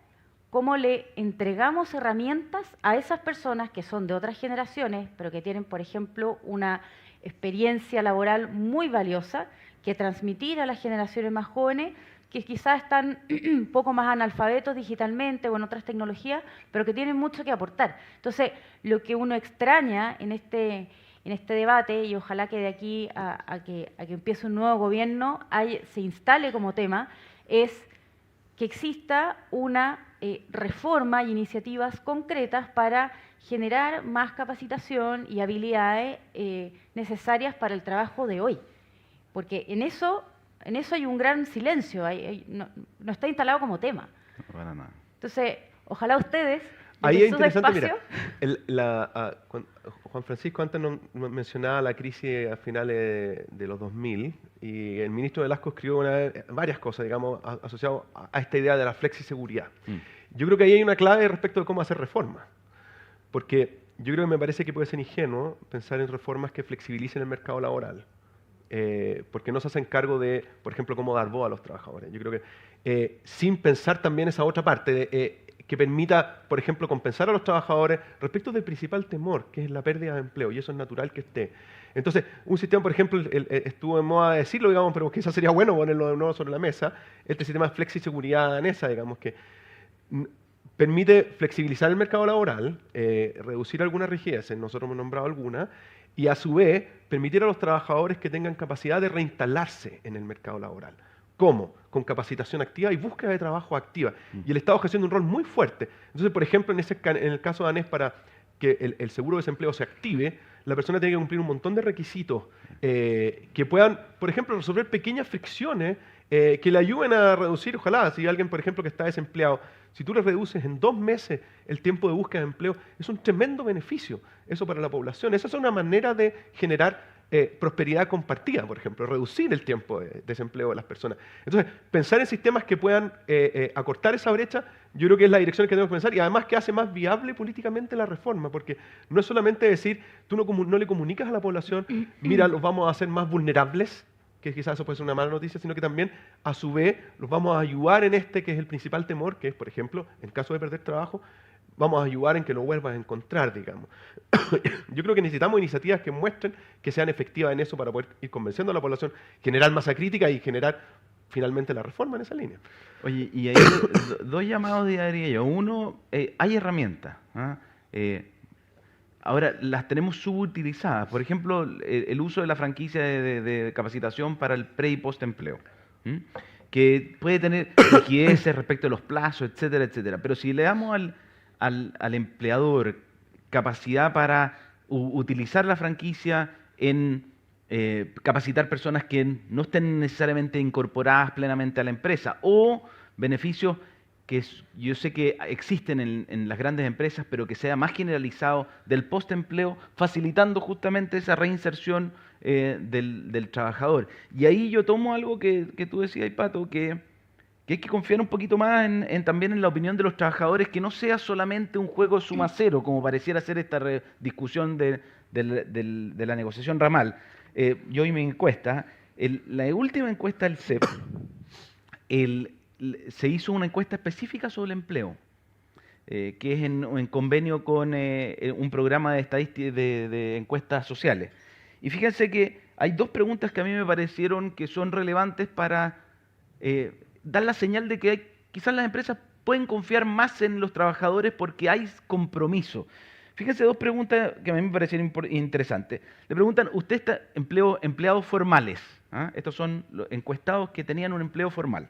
le entregamos herramientas a esas personas que son de otras generaciones, pero que tienen, por ejemplo, una experiencia laboral muy valiosa, que transmitir a las generaciones más jóvenes, que quizás están un poco más analfabetos digitalmente o en otras tecnologías, pero que tienen mucho que aportar. Entonces, lo que uno extraña en este debate, y ojalá que de aquí a que empiece un nuevo gobierno se instale como tema, es que exista una reforma y iniciativas concretas para generar más capacitación y habilidades necesarias para el trabajo de hoy. Porque en eso hay un gran silencio, no está instalado como tema. No, para nada. Entonces, ojalá ustedes, Ahí desde es sus interesante, espacios, mira, Juan Francisco antes mencionaba la crisis a finales de los 2000 y el ministro Velasco escribió varias cosas, digamos, asociadas a esta idea de la flexiseguridad. Yo creo que ahí hay una clave respecto de cómo hacer reformas, porque yo creo que me parece que puede ser ingenuo pensar en reformas que flexibilicen el mercado laboral, porque no se hacen cargo de, por ejemplo, cómo dar voz a los trabajadores. Yo creo que sin pensar también esa otra parte, que permita, por ejemplo, compensar a los trabajadores respecto del principal temor, que es la pérdida de empleo, y eso es natural que esté. Entonces, un sistema, por ejemplo, estuvo en moda decirlo, digamos, pero quizás sería bueno ponerlo de nuevo sobre la mesa, este sistema de flexiseguridad danesa, digamos, que permite flexibilizar el mercado laboral, reducir algunas rigideces, nosotros hemos nombrado algunas, y a su vez permitir a los trabajadores que tengan capacidad de reinstalarse en el mercado laboral. ¿Cómo? Con capacitación activa y búsqueda de trabajo activa. Y el Estado ejerciendo un rol muy fuerte. Entonces, por ejemplo, en el caso danés, para que el seguro de desempleo se active, la persona tiene que cumplir un montón de requisitos que puedan, por ejemplo, resolver pequeñas fricciones que le ayuden a reducir, ojalá, si alguien, por ejemplo, que está desempleado, si tú le reduces en 2 meses el tiempo de búsqueda de empleo, es un tremendo beneficio eso para la población. Esa es una manera de generar prosperidad compartida, por ejemplo, reducir el tiempo de desempleo de las personas. Entonces, pensar en sistemas que puedan acortar esa brecha, yo creo que es la dirección que tenemos que pensar, y además que hace más viable políticamente la reforma, porque no es solamente decir, tú no le comunicas a la población, mira, los vamos a hacer más vulnerables, que quizás eso puede ser una mala noticia, sino que también, a su vez, los vamos a ayudar en que es el principal temor, que es, por ejemplo, en caso de perder trabajo, vamos a ayudar en que lo vuelvas a encontrar, digamos. Yo creo que necesitamos iniciativas que muestren que sean efectivas en eso para poder ir convenciendo a la población, generar masa crítica y generar finalmente la reforma en esa línea. Oye, y hay dos llamados diría yo. Uno, hay herramientas. Ahora, las tenemos subutilizadas. Por ejemplo, el uso de la franquicia de capacitación para el pre- y post-empleo, que puede tener rigideces respecto a los plazos, etcétera, etcétera. Pero si le damos al empleador capacidad para utilizar la franquicia en capacitar personas que no estén necesariamente incorporadas plenamente a la empresa, o beneficios que yo sé que existen en las grandes empresas, pero que sea más generalizado del postempleo, facilitando justamente esa reinserción del trabajador. Y ahí yo tomo algo que tú decías, Pato, que hay que confiar un poquito más también en la opinión de los trabajadores, que no sea solamente un juego de suma cero, como pareciera ser esta discusión de la negociación ramal. Yo y mi encuesta, la última encuesta del CEP, se hizo una encuesta específica sobre el empleo, que es en convenio con un programa de estadística de encuestas sociales. Y fíjense que hay dos preguntas que a mí me parecieron que son relevantes para dar la señal de que quizás las empresas pueden confiar más en los trabajadores porque hay compromiso. Fíjense dos preguntas que a mí me parecieron interesantes. Le preguntan, ¿usted está empleados formales? ¿Ah? Estos son los encuestados que tenían un empleo formal.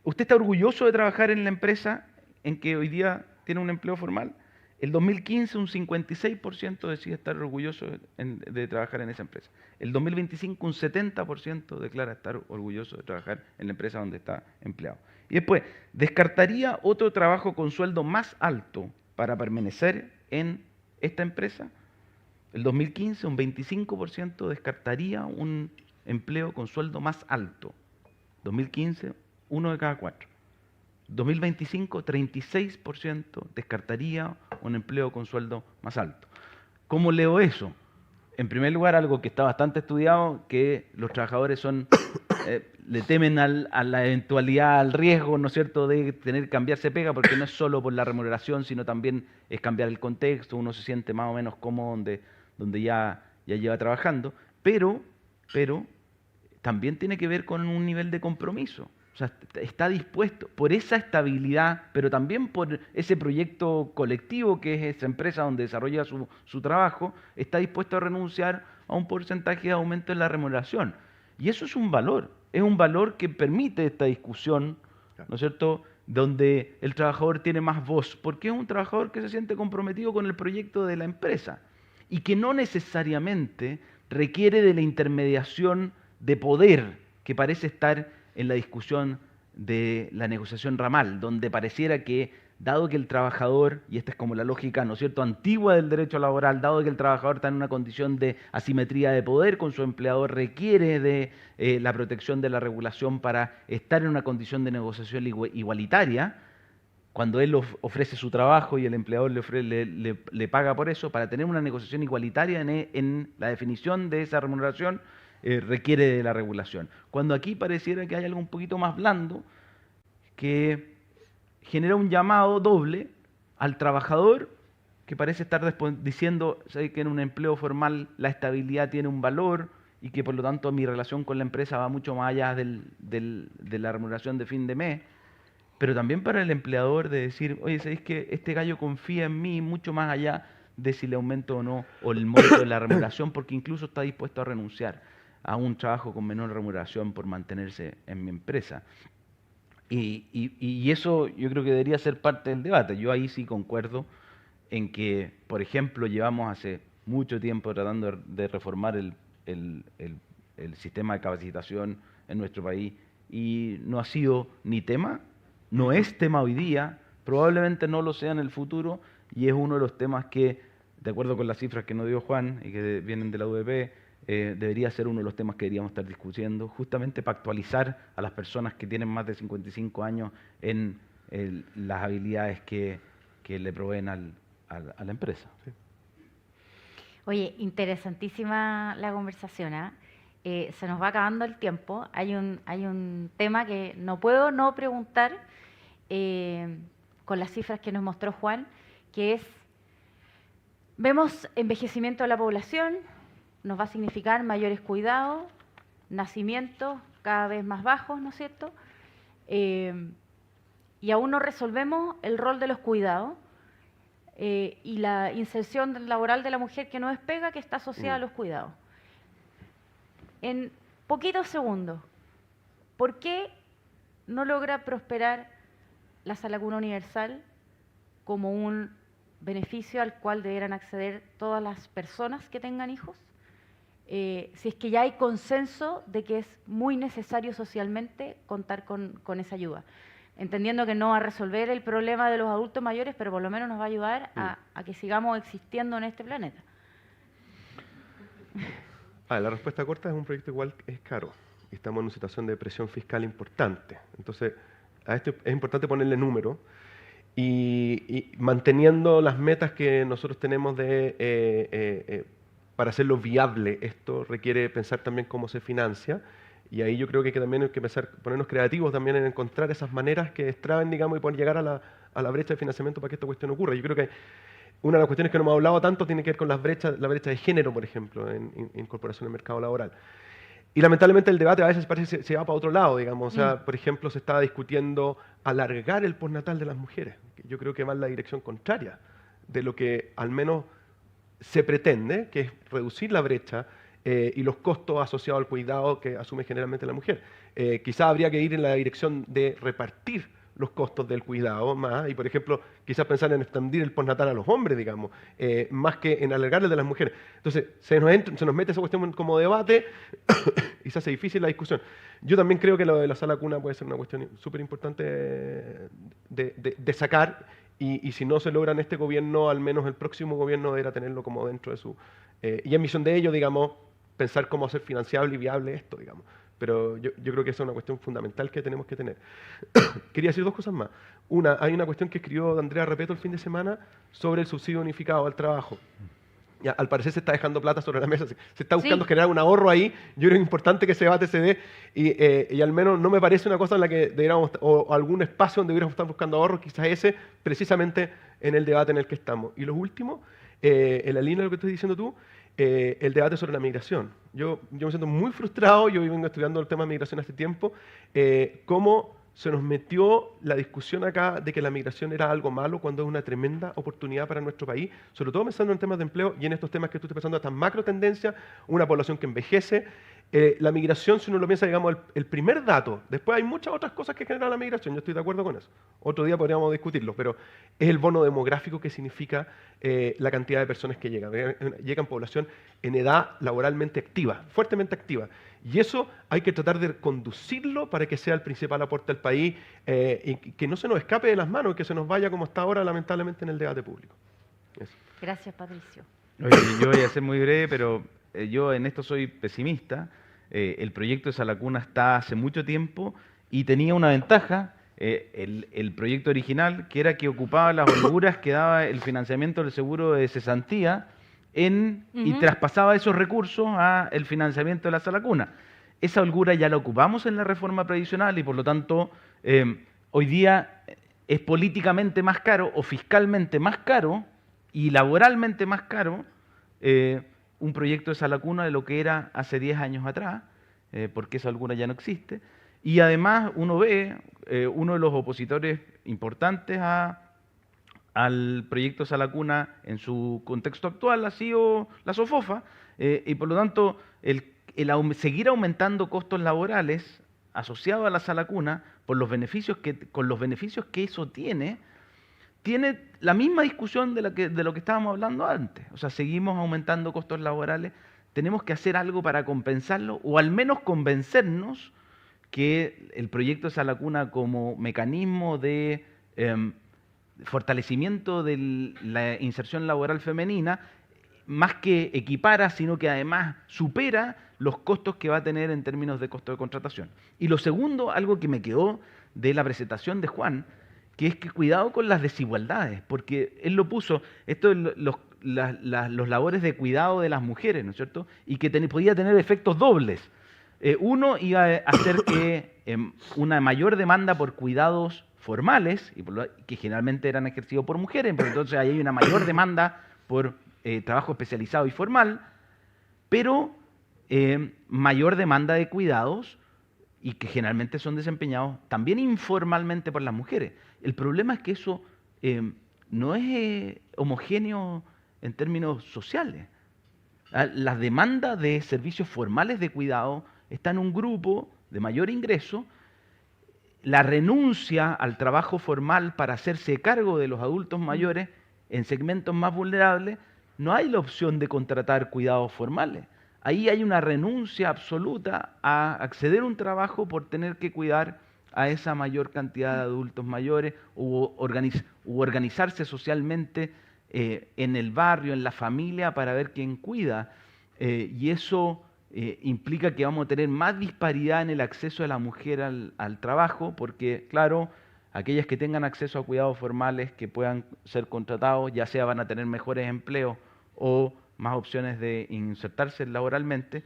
¿Usted está orgulloso de trabajar en la empresa en que hoy día tiene un empleo formal? El 2015 un 56% decía estar orgulloso de trabajar en esa empresa. El 2025 un 70% declara estar orgulloso de trabajar en la empresa donde está empleado. Y después, ¿descartaría otro trabajo con sueldo más alto para permanecer en esta empresa? El 2015 un 25% descartaría un empleo con sueldo más alto. 2015, 1 de cada 4. 2025, 36% descartaría un empleo con sueldo más alto. ¿Cómo leo eso? En primer lugar, algo que está bastante estudiado, que los trabajadores le temen a la eventualidad, al riesgo, ¿no es cierto?, de tener que cambiarse pega, porque no es solo por la remuneración, sino también es cambiar el contexto, uno se siente más o menos cómodo donde ya lleva trabajando, pero también tiene que ver con un nivel de compromiso. O sea, está dispuesto por esa estabilidad, pero también por ese proyecto colectivo que es esa empresa donde desarrolla su trabajo, está dispuesto a renunciar a un porcentaje de aumento en la remuneración. Y eso es un valor que permite esta discusión, ¿no es cierto?, donde el trabajador tiene más voz, porque es un trabajador que se siente comprometido con el proyecto de la empresa y que no necesariamente requiere de la intermediación de poder que parece estar en la discusión de la negociación ramal, donde pareciera que, dado que el trabajador, y esta es como la lógica, ¿no es cierto?, antigua del derecho laboral, dado que el trabajador está en una condición de asimetría de poder con su empleador, requiere de la protección de la regulación para estar en una condición de negociación igualitaria, cuando él ofrece su trabajo y el empleador le paga por eso, para tener una negociación igualitaria en la definición de esa remuneración, requiere de la regulación. Cuando aquí pareciera que hay algo un poquito más blando que genera un llamado doble al trabajador que parece estar diciendo que en un empleo formal la estabilidad tiene un valor y que por lo tanto mi relación con la empresa va mucho más allá de la remuneración de fin de mes, pero también para el empleador de decir, oye, ¿sabéis que este gallo confía en mí mucho más allá de si le aumento o no, o el monto de la remuneración, porque incluso está dispuesto a renunciar a un trabajo con menor remuneración por mantenerse en mi empresa? Y eso yo creo que debería ser parte del debate. Yo ahí sí concuerdo en que, por ejemplo, llevamos hace mucho tiempo tratando de reformar el sistema de capacitación en nuestro país y no ha sido ni tema, no es tema hoy día, probablemente no lo sea en el futuro, y es uno de los temas que, de acuerdo con las cifras que nos dio Juan y que vienen de la UDP, debería ser uno de los temas que deberíamos estar discutiendo, justamente para actualizar a las personas que tienen más de 55 años en las habilidades que le proveen a la empresa. Sí. Oye, interesantísima la conversación, ¿eh? Se nos va acabando el tiempo. Hay un tema que no puedo no preguntar con las cifras que nos mostró Juan, que es, vemos envejecimiento de la población, nos va a significar mayores cuidados, nacimientos cada vez más bajos, ¿no es cierto? Y aún no resolvemos el rol de los cuidados y la inserción laboral de la mujer que no es pega, que está asociada a los cuidados. En poquitos segundos, ¿por qué no logra prosperar la Sala Cuna Universal como un beneficio al cual debieran acceder todas las personas que tengan hijos? Si es que ya hay consenso de que es muy necesario socialmente contar con esa ayuda. Entendiendo que no va a resolver el problema de los adultos mayores, pero por lo menos nos va a ayudar a que sigamos existiendo en este planeta. La respuesta corta es un proyecto igual es caro y estamos en una situación de presión fiscal importante. Entonces, a esto es importante ponerle número y manteniendo las metas que nosotros tenemos para hacerlo viable. Esto requiere pensar también cómo se financia y ahí yo creo que también hay que pensar, ponernos creativos también en encontrar esas maneras que destraben, digamos, y poder llegar a la brecha de financiamiento para que esta cuestión ocurra. Yo creo que una de las cuestiones que no hemos hablado tanto tiene que ver con la brecha de género, por ejemplo, en incorporación al mercado laboral. Y lamentablemente el debate a veces parece que se va para otro lado, digamos. O sea, por ejemplo, se estaba discutiendo alargar el postnatal de las mujeres. Yo creo que va en la dirección contraria de lo que al menos se pretende, que es reducir la brecha y los costos asociados al cuidado que asume generalmente la mujer. Quizás habría que ir en la dirección de repartir los costos del cuidado más y, por ejemplo, quizás pensar en expandir el postnatal a los hombres, digamos, más que en alargarle de las mujeres. Entonces, se nos mete esa cuestión como debate y se hace difícil la discusión. Yo también creo que lo de la sala cuna puede ser una cuestión súper importante de sacar y si no se logra en este gobierno, al menos el próximo gobierno deberá tenerlo como dentro de su... y en misión de ello, digamos, pensar cómo hacer financiable y viable esto, digamos. Pero yo creo que esa es una cuestión fundamental que tenemos que tener. Quería decir dos cosas más. Una, hay una cuestión que escribió Andrea Repeto el fin de semana sobre el subsidio unificado al trabajo. Ya, al parecer se está dejando plata sobre la mesa, se está buscando generar un ahorro ahí. Yo creo que es importante que ese debate se dé y al menos no me parece una cosa en la que deberíamos, o algún espacio donde deberíamos estar buscando ahorros, quizás ese, precisamente en el debate en el que estamos. Y lo último, en la línea de lo que estás diciendo tú, el debate sobre la migración. Yo me siento muy frustrado, yo vengo estudiando el tema de migración hace tiempo, cómo se nos metió la discusión acá de que la migración era algo malo cuando es una tremenda oportunidad para nuestro país, sobre todo pensando en temas de empleo y en estos temas que tú estás pensando, estas macro tendencias, una población que envejece. La migración, si uno lo piensa, digamos, el primer dato, después hay muchas otras cosas que generan la migración, yo estoy de acuerdo con eso. Otro día podríamos discutirlo, pero es el bono demográfico que significa la cantidad de personas que llegan. Llegan población en edad laboralmente activa, fuertemente activa. Y eso hay que tratar de conducirlo para que sea el principal aporte al país y que no se nos escape de las manos, que se nos vaya como está ahora, lamentablemente, en el debate público. Eso. Gracias, Patricio. Oye, yo voy a ser muy breve, pero yo en esto soy pesimista. El proyecto de Sala Cuna está hace mucho tiempo y tenía una ventaja, el proyecto original, que era que ocupaba las holguras que daba el financiamiento del seguro de cesantía y traspasaba esos recursos al financiamiento de la Sala Cuna. Esa holgura ya la ocupamos en la reforma previsional y por lo tanto hoy día es políticamente más caro o fiscalmente más caro y laboralmente más caro un proyecto de Sala Cuna de lo que era hace 10 años atrás, porque esa holgura ya no existe. Y además uno ve, uno de los opositores importantes al proyecto Sala Cuna en su contexto actual ha sido la SOFOFA, y por lo tanto seguir aumentando costos laborales asociados a la Sala Cuna con los beneficios que eso tiene la misma discusión de lo que estábamos hablando antes. O sea, seguimos aumentando costos laborales, tenemos que hacer algo para compensarlo o al menos convencernos que el proyecto de Sala Cuna como mecanismo de fortalecimiento de la inserción laboral femenina, más que equipara, sino que además supera los costos que va a tener en términos de costo de contratación. Y lo segundo, algo que me quedó de la presentación de Juan, que es que cuidado con las desigualdades, porque él lo puso, esto es los labores de cuidado de las mujeres, ¿no es cierto? Y que podía tener efectos dobles. Uno iba a hacer que una mayor demanda por cuidados formales, que generalmente eran ejercidos por mujeres, pero entonces ahí hay una mayor demanda por trabajo especializado y formal, pero mayor demanda de cuidados y que generalmente son desempeñados también informalmente por las mujeres. El problema es que eso no es homogéneo en términos sociales. La demanda de servicios formales de cuidado está en un grupo de mayor ingreso. La renuncia al trabajo formal para hacerse cargo de los adultos mayores en segmentos más vulnerables, no hay la opción de contratar cuidados formales. Ahí hay una renuncia absoluta a acceder a un trabajo por tener que cuidar a esa mayor cantidad de adultos mayores u organizarse socialmente en el barrio, en la familia, para ver quién cuida. Y eso implica que vamos a tener más disparidad en el acceso de la mujer al trabajo, porque, claro, aquellas que tengan acceso a cuidados formales que puedan ser contratados, ya sea van a tener mejores empleos o más opciones de insertarse laboralmente,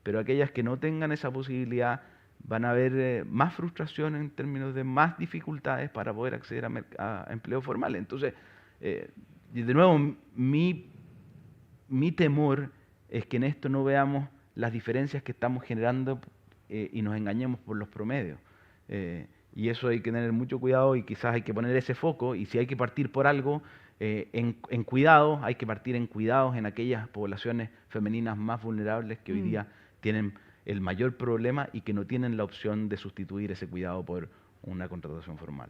pero aquellas que no tengan esa posibilidad van a haber más frustración en términos de más dificultades para poder acceder a empleos formales. Entonces, de nuevo, mi temor es que en esto no veamos las diferencias que estamos generando y nos engañemos por los promedios. Y eso hay que tener mucho cuidado y quizás hay que poner ese foco, y si hay que partir por algo, en cuidados, hay que partir en cuidados en aquellas poblaciones femeninas más vulnerables que hoy día tienen el mayor problema y que no tienen la opción de sustituir ese cuidado por una contratación formal.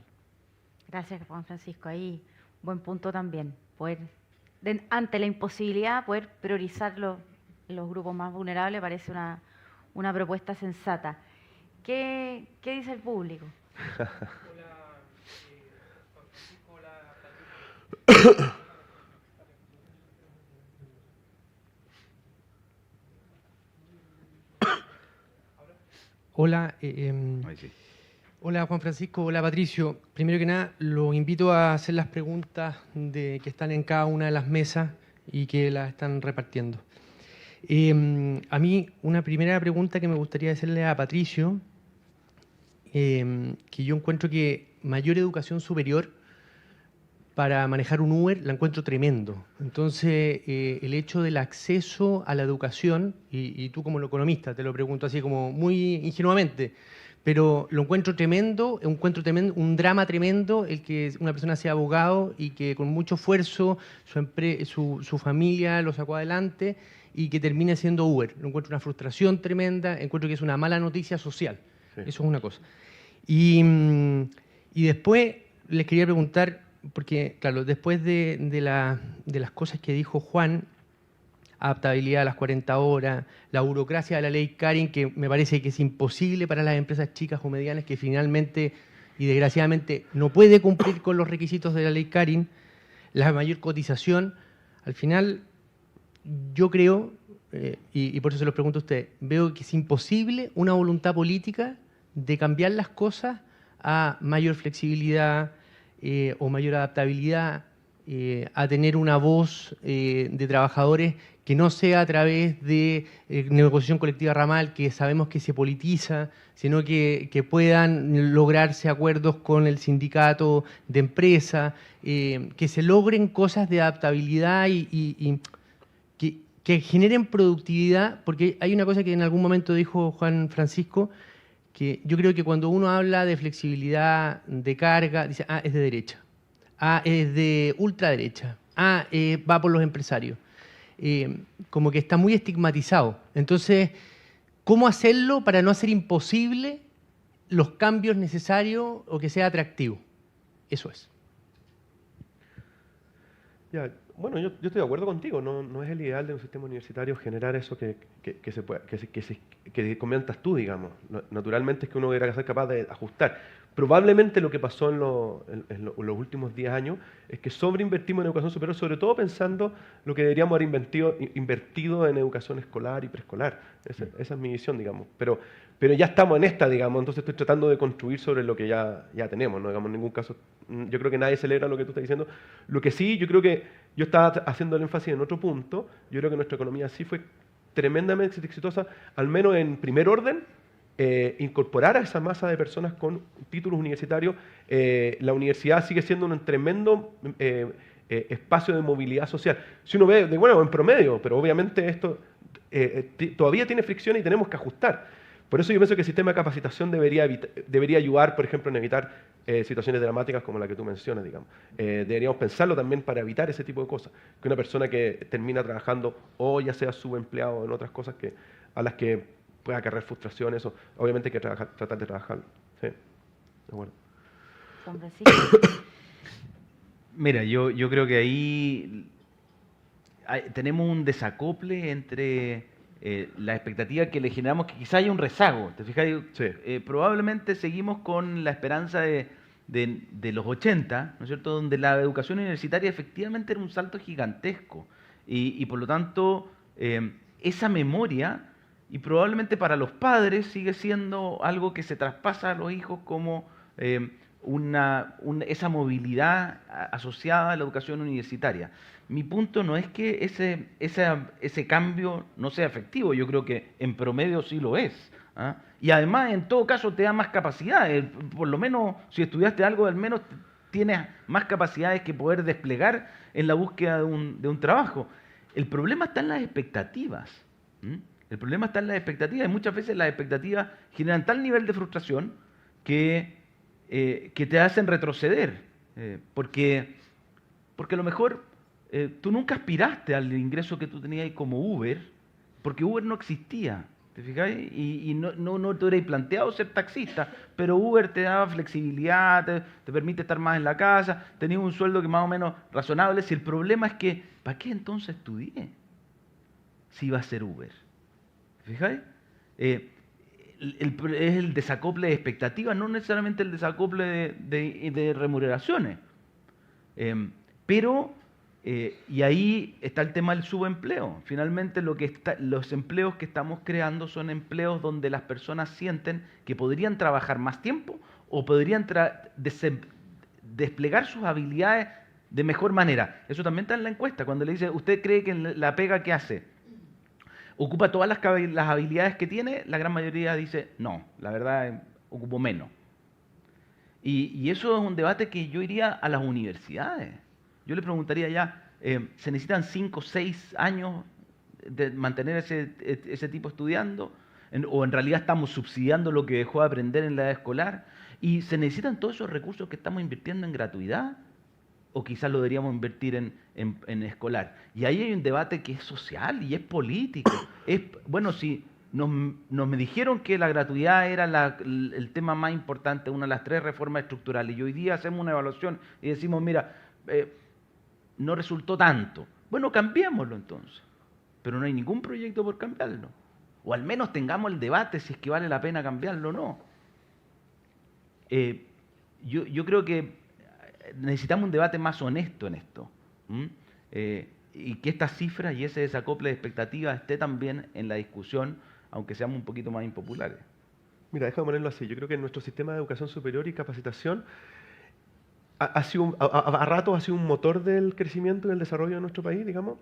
Gracias, Juan Francisco. Ahí, buen punto también. Ante la imposibilidad, poder priorizar los grupos más vulnerables parece una propuesta sensata. ¿Qué dice el público? Hola, Ahí sí. hola Juan Francisco, hola Patricio. Primero que nada, los invito a hacer las preguntas que están en cada una de las mesas y que las están repartiendo. A mí, una primera pregunta que me gustaría hacerle a Patricio, que yo encuentro que mayor educación superior para manejar un Uber la encuentro tremendo. Entonces, el hecho del acceso a la educación, y tú como economista te lo pregunto así como muy ingenuamente, pero lo encuentro tremendo, un drama tremendo el que una persona sea abogado y que con mucho esfuerzo su familia lo sacó adelante y que termine siendo Uber. Lo encuentro una frustración tremenda, encuentro que es una mala noticia social. Sí. Eso es una cosa. Y después les quería preguntar, porque claro, después de las cosas que dijo Juan, adaptabilidad a las 40 horas, la burocracia de la ley Karin, que me parece que es imposible para las empresas chicas o medianas, que finalmente y desgraciadamente no puede cumplir con los requisitos de la ley Karin, la mayor cotización. Al final, yo creo, y por eso se los pregunto a ustedes, veo que es imposible una voluntad política de cambiar las cosas a mayor flexibilidad o mayor adaptabilidad, a tener una voz de trabajadores que no sea a través de negociación colectiva ramal, que sabemos que se politiza, sino que puedan lograrse acuerdos con el sindicato de empresa, que se logren cosas de adaptabilidad y que generen productividad, porque hay una cosa que en algún momento dijo Juan Francisco, que yo creo que cuando uno habla de flexibilidad de carga, dice, es de derecha, es de ultraderecha, va por los empresarios. Como que está muy estigmatizado. Entonces, ¿cómo hacerlo para no hacer imposible los cambios necesarios o que sea atractivo? Eso es. Ya, bueno, yo estoy de acuerdo contigo. No es el ideal de un sistema universitario generar eso que comentas tú, digamos. Naturalmente es que uno debería ser capaz de ajustar. Probablemente lo que pasó en los últimos 10 años es que sobreinvertimos en educación superior, sobre todo pensando lo que deberíamos haber invertido en educación escolar y preescolar. Esa es mi visión, digamos. Pero ya estamos en esta, digamos, entonces estoy tratando de construir sobre lo que ya tenemos, ¿no? Digamos, en ningún caso, yo creo que nadie celebra lo que tú estás diciendo. Lo que sí, yo creo que yo estaba haciendo el énfasis en otro punto. Yo creo que nuestra economía sí fue tremendamente exitosa, al menos en primer orden, incorporar a esa masa de personas con títulos universitarios. La universidad sigue siendo un tremendo espacio de movilidad social. Si uno ve, bueno, en promedio, pero obviamente esto todavía tiene fricción y tenemos que ajustar. Por eso yo pienso que el sistema de capacitación debería ayudar, por ejemplo, en evitar situaciones dramáticas como la que tú mencionas, digamos. Deberíamos pensarlo también para evitar ese tipo de cosas. Que una persona que termina trabajando o ya sea subempleado en otras cosas a las que puede acarrear frustraciones, eso obviamente hay que tratar de trabajarlo. Sí, de acuerdo. Juan Francisco. Mira, yo creo que ahí tenemos un desacople entre la expectativa que le generamos, que quizá haya un rezago. ¿Te fijas? Sí. Probablemente seguimos con la esperanza de los 80, ¿no es cierto?, donde la educación universitaria efectivamente era un salto gigantesco. Y por lo tanto, esa memoria, y probablemente para los padres, sigue siendo algo que se traspasa a los hijos como esa movilidad asociada a la educación universitaria. Mi punto no es que ese cambio no sea efectivo, yo creo que en promedio sí lo es. Y además, en todo caso, te da más capacidades. Por lo menos, si estudiaste algo, al menos tienes más capacidades que poder desplegar en la búsqueda de un trabajo. El problema está en las expectativas. El problema está en las expectativas, y muchas veces las expectativas generan tal nivel de frustración que te hacen retroceder. Porque Porque a lo mejor tú nunca aspiraste al ingreso que tú tenías ahí como Uber, porque Uber no existía. ¿Te fijáis? Y no te hubierais planteado ser taxista, pero Uber te daba flexibilidad, te permite estar más en la casa, tenías un sueldo que más o menos razonable. Si el problema es que, ¿para qué entonces estudié? Si iba a ser Uber. ¿Te fijáis? Es el desacople de expectativas, no necesariamente el desacople de remuneraciones. Y ahí está el tema del subempleo. Finalmente los empleos que estamos creando son empleos donde las personas sienten que podrían trabajar más tiempo o podrían desplegar sus habilidades de mejor manera. Eso también está en la encuesta. Cuando le dice, ¿usted cree que la pega que hace ocupa todas las habilidades que tiene? La gran mayoría dice, no, la verdad ocupo menos. Y eso es un debate que yo iría a las universidades. Yo le preguntaría ya, ¿se necesitan 5 o 6 años de mantener ese tipo estudiando? ¿O en realidad estamos subsidiando lo que dejó de aprender en la edad escolar? ¿Y se necesitan todos esos recursos que estamos invirtiendo en gratuidad? ¿O quizás lo deberíamos invertir en escolar? Y ahí hay un debate que es social y es político. Bueno, si me dijeron que la gratuidad era el tema más importante, una de las 3 reformas estructurales, y hoy día hacemos una evaluación y decimos, mira, no resultó tanto. Bueno, cambiémoslo entonces. Pero no hay ningún proyecto por cambiarlo. O al menos tengamos el debate si es que vale la pena cambiarlo o no. Yo creo que necesitamos un debate más honesto en esto. Y que estas cifras y ese desacople de expectativas esté también en la discusión, aunque seamos un poquito más impopulares. Mira, déjame ponerlo así. Yo creo que nuestro sistema de educación superior y capacitación a ratos ha sido un motor del crecimiento y del desarrollo de nuestro país, digamos,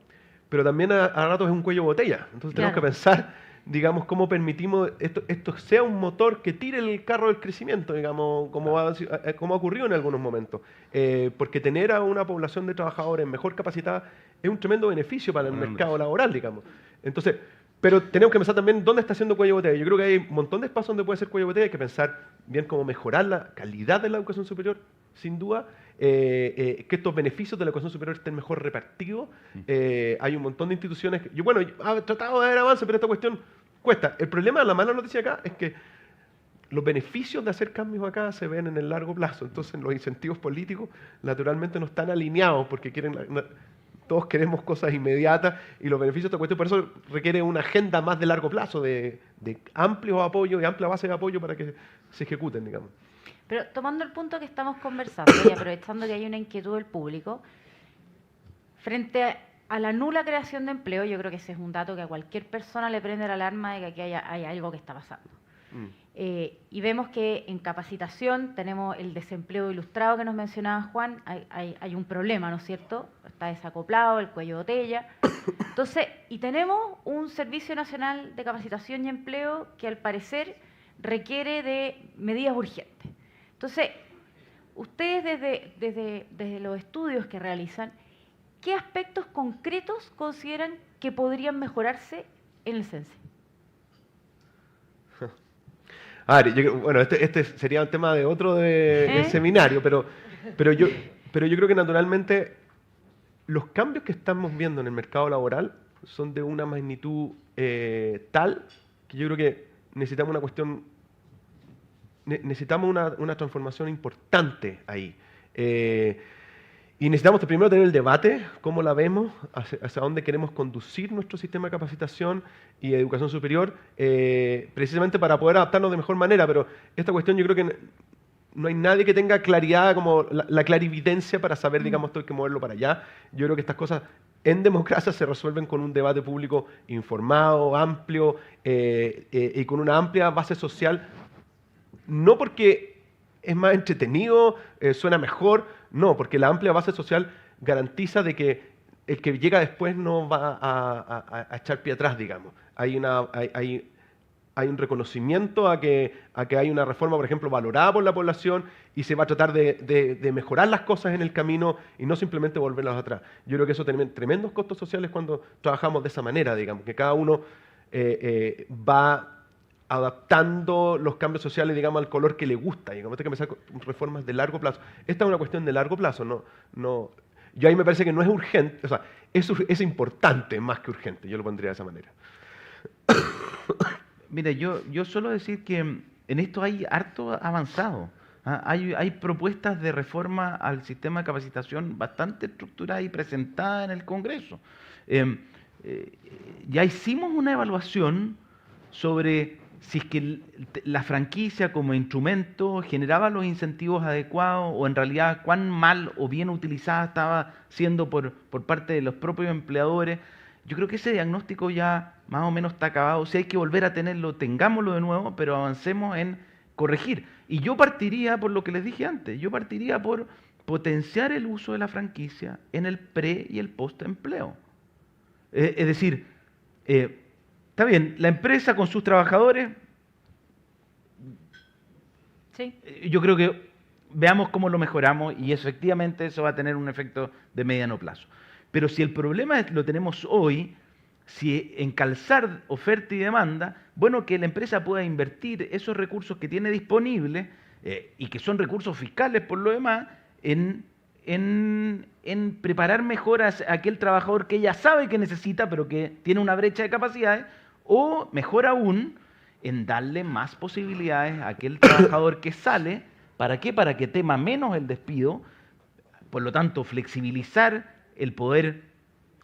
pero también a ratos es un cuello de botella. Entonces tenemos que pensar, digamos, cómo permitimos esto sea un motor que tire el carro del crecimiento, digamos, como ha ocurrido en algunos momentos. Porque tener a una población de trabajadores mejor capacitada es un tremendo beneficio para el mercado laboral, digamos. Entonces, pero tenemos que pensar también dónde está haciendo cuello de botella. Yo creo que hay un montón de espacios donde puede ser cuello de botella. Hay que pensar bien cómo mejorar la calidad de la educación superior, sin duda, que estos beneficios de la educación superior estén mejor repartidos. Hay un montón de instituciones que, yo he tratado de dar avance, pero esta cuestión cuesta. El problema, la mala noticia acá, es que los beneficios de hacer cambios acá se ven en el largo plazo. Entonces los incentivos políticos naturalmente no están alineados porque todos queremos cosas inmediatas y los beneficios de esta cuestión, por eso requiere una agenda más de largo plazo, de amplio apoyo y amplia base de apoyo para que se ejecuten, digamos. Pero tomando el punto que estamos conversando y aprovechando que hay una inquietud del público, frente a la nula creación de empleo, yo creo que ese es un dato que a cualquier persona le prende la alarma de que aquí hay algo que está pasando. Y vemos que en capacitación tenemos el desempleo ilustrado que nos mencionaba Juan, hay un problema, ¿no es cierto? Está desacoplado, el cuello de botella. Entonces, y tenemos un Servicio Nacional de Capacitación y Empleo que al parecer requiere de medidas urgentes. Entonces, ustedes desde los estudios que realizan, ¿qué aspectos concretos consideran que podrían mejorarse en el CENSE? Bueno, este sería un tema de otro de seminario, pero yo creo que naturalmente los cambios que estamos viendo en el mercado laboral son de una magnitud tal que yo creo que necesitamos una transformación importante ahí. Y necesitamos primero tener el debate, cómo la vemos, hacia dónde queremos conducir nuestro sistema de capacitación y educación superior, precisamente para poder adaptarnos de mejor manera. Pero esta cuestión yo creo que no hay nadie que tenga claridad, como la clarividencia para saber, digamos, esto hay que moverlo para allá. Yo creo que estas cosas en democracia se resuelven con un debate público informado, amplio y con una amplia base social, no porque es más entretenido, suena mejor, no, porque la amplia base social garantiza de que el que llega después no va a echar pie atrás, digamos. Hay un reconocimiento a que hay una reforma, por ejemplo, valorada por la población y se va a tratar de mejorar las cosas en el camino y no simplemente volverlas atrás. Yo creo que eso tiene tremendos costos sociales cuando trabajamos de esa manera, digamos, que cada uno va adaptando los cambios sociales, digamos, al color que le gusta. Digamos, hay que empezar con reformas de largo plazo. Esta es una cuestión de largo plazo, no. Yo ahí me parece que no es urgente, o sea, es importante más que urgente, yo lo pondría de esa manera. Mira, yo suelo decir que en esto hay harto avanzado. Hay propuestas de reforma al sistema de capacitación bastante estructurada y presentada en el Congreso. Ya hicimos una evaluación sobre si es que la franquicia como instrumento generaba los incentivos adecuados o en realidad cuán mal o bien utilizada estaba siendo por parte de los propios empleadores. Yo creo que ese diagnóstico ya más o menos está acabado. Si hay que volver a tenerlo, tengámoslo de nuevo, pero avancemos en corregir. Y yo partiría por lo que les dije antes, yo partiría por potenciar el uso de la franquicia en el pre y el post empleo. Es decir, está bien, la empresa con sus trabajadores, Sí. yo creo que veamos cómo lo mejoramos y efectivamente eso va a tener un efecto de mediano plazo. Pero si el problema lo tenemos hoy, si en calzar oferta y demanda, bueno, que la empresa pueda invertir esos recursos que tiene disponibles y que son recursos fiscales por lo demás, en preparar mejor a aquel trabajador que ella sabe que necesita, pero que tiene una brecha de capacidades, o mejor aún, en darle más posibilidades a aquel trabajador que sale. ¿Para qué? Para que tema menos el despido, por lo tanto, flexibilizar el poder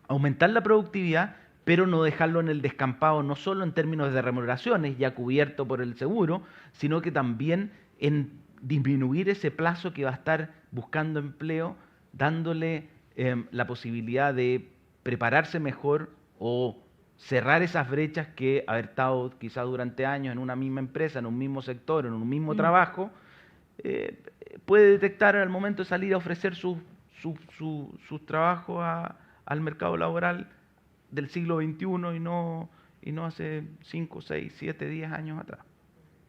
aumentar la productividad, pero no dejarlo en el descampado, no solo en términos de remuneraciones, ya cubierto por el seguro, sino que también en disminuir ese plazo que va a estar buscando empleo, dándole la posibilidad de prepararse mejor o cerrar esas brechas que haber estado quizás durante años en una misma empresa, en un mismo sector, en un mismo trabajo, puede detectar al momento de salir a ofrecer sus trabajos al mercado laboral del siglo XXI y no hace 5, 6, 7, 10 años atrás.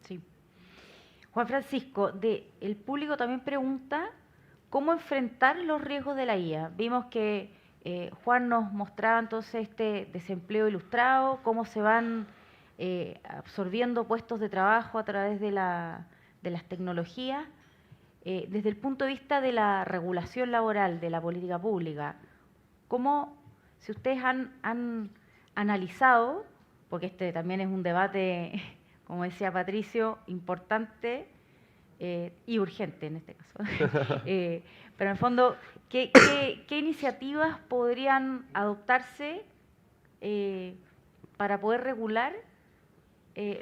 Sí. Juan Francisco, el público también pregunta cómo enfrentar los riesgos de la IA. Vimos que Juan nos mostraba entonces este desempleo ilustrado, cómo se van absorbiendo puestos de trabajo a través de las tecnologías. Desde el punto de vista de la regulación laboral, de la política pública, ¿cómo, si ustedes han analizado, porque este también es un debate, como decía Patricio, importante y urgente en este caso, pero en el fondo, ¿qué iniciativas podrían adoptarse para poder regular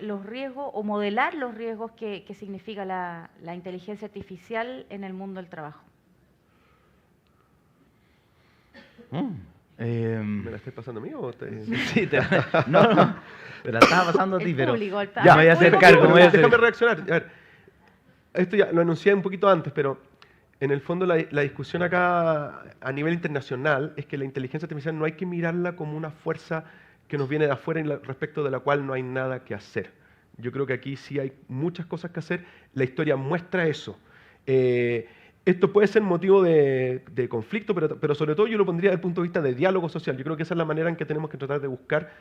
los riesgos o modelar los riesgos que significa la inteligencia artificial en el mundo del trabajo? ¿Me la estoy pasando a mí o te...? Sí, no, te la estaba pasando a ti, El pero público, ya me voy a hacer cargo. me voy a hacer- Déjame reaccionar. A ver, esto ya lo anuncié un poquito antes, pero en el fondo la discusión acá a nivel internacional es que la inteligencia artificial no hay que mirarla como una fuerza que nos viene de afuera y respecto de la cual no hay nada que hacer. Yo creo que aquí sí hay muchas cosas que hacer. La historia muestra eso. Esto puede ser motivo de conflicto, pero sobre todo yo lo pondría desde el punto de vista de diálogo social. Yo creo que esa es la manera en que tenemos que tratar de buscar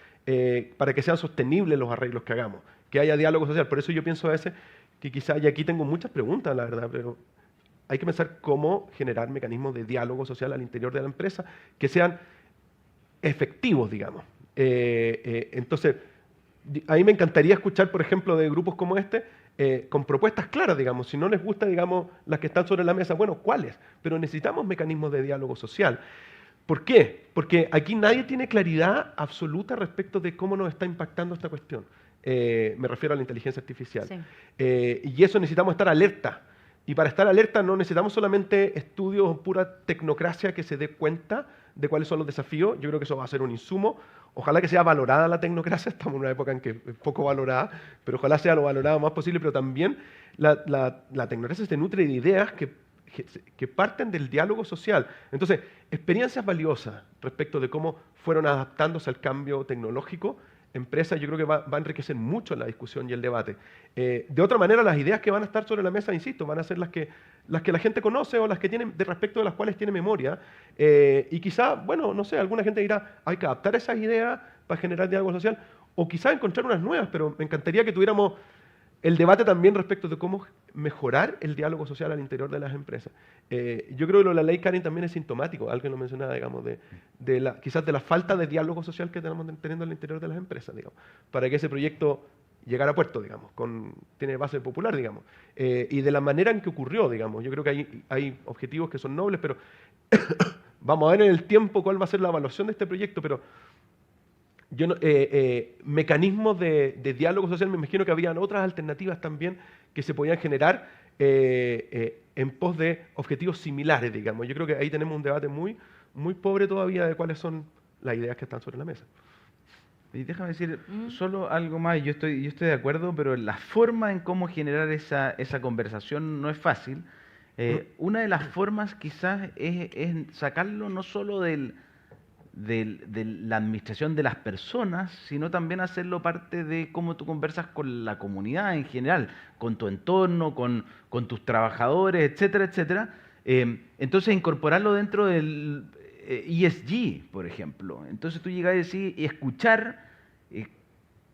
para que sean sostenibles los arreglos que hagamos, que haya diálogo social. Por eso yo pienso a veces que quizás, y aquí tengo muchas preguntas, la verdad, pero hay que pensar cómo generar mecanismos de diálogo social al interior de la empresa que sean efectivos, digamos. Entonces, a mí me encantaría escuchar, por ejemplo, de grupos como este, con propuestas claras, digamos. Si no les gusta, digamos, las que están sobre la mesa, bueno, ¿cuáles? Pero necesitamos mecanismos de diálogo social. ¿Por qué? Porque aquí nadie tiene claridad absoluta respecto de cómo nos está impactando esta cuestión. Me refiero a la inteligencia artificial. Sí. Y eso necesitamos estar alerta. Y para estar alerta no necesitamos solamente estudios o pura tecnocracia que se dé cuenta de cuáles son los desafíos. Yo creo que eso va a ser un insumo. Ojalá que sea valorada la tecnocracia. Estamos en una época en que es poco valorada, pero ojalá sea lo valorado más posible. Pero también la tecnocracia se nutre de ideas que parten del diálogo social. Entonces, experiencias valiosas respecto de cómo fueron adaptándose al cambio tecnológico, empresas, yo creo que va a enriquecer mucho la discusión y el debate. De otra manera, las ideas que van a estar sobre la mesa, insisto, van a ser las que la gente conoce o las que tiene, de respecto de las cuales tiene memoria. Y quizá, bueno, no sé, alguna gente dirá, hay que adaptar esas ideas para generar diálogo social, o quizá encontrar unas nuevas, pero me encantaría que tuviéramos el debate también respecto de cómo mejorar el diálogo social al interior de las empresas. Yo creo que lo de la ley Karen también es sintomático, alguien lo mencionaba, digamos, quizás de la falta de diálogo social que estamos teniendo al interior de las empresas, digamos, para que ese proyecto llegara a puerto, digamos, tiene base popular, digamos, y de la manera en que ocurrió, digamos. Yo creo que hay objetivos que son nobles, pero vamos a ver en el tiempo cuál va a ser la evaluación de este proyecto, pero mecanismos de diálogo social, me imagino que habían otras alternativas también que se podían generar en pos de objetivos similares, digamos. Yo creo que ahí tenemos un debate muy, muy pobre todavía de cuáles son las ideas que están sobre la mesa. Y déjame decir solo algo más, yo estoy de acuerdo, pero la forma en cómo generar esa conversación no es fácil. Una de las formas quizás es sacarlo no solo de la administración de las personas, sino también hacerlo parte de cómo tú conversas con la comunidad en general, con tu entorno, con tus trabajadores, etcétera, etcétera. Entonces incorporarlo dentro del ESG, por ejemplo. Entonces tú llegas a decir y escuchar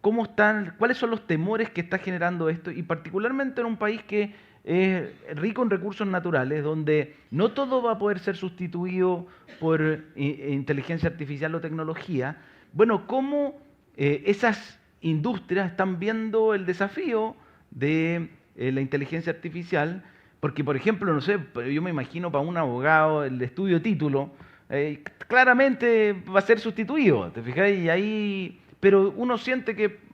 cuáles son los temores que está generando esto, y particularmente en un país que es rico en recursos naturales, donde no todo va a poder ser sustituido por inteligencia artificial o tecnología. Bueno, cómo esas industrias están viendo el desafío de la inteligencia artificial, porque, por ejemplo, no sé, yo me imagino para un abogado el estudio de título, claramente va a ser sustituido, ¿te fijas? Y ahí, pero uno siente que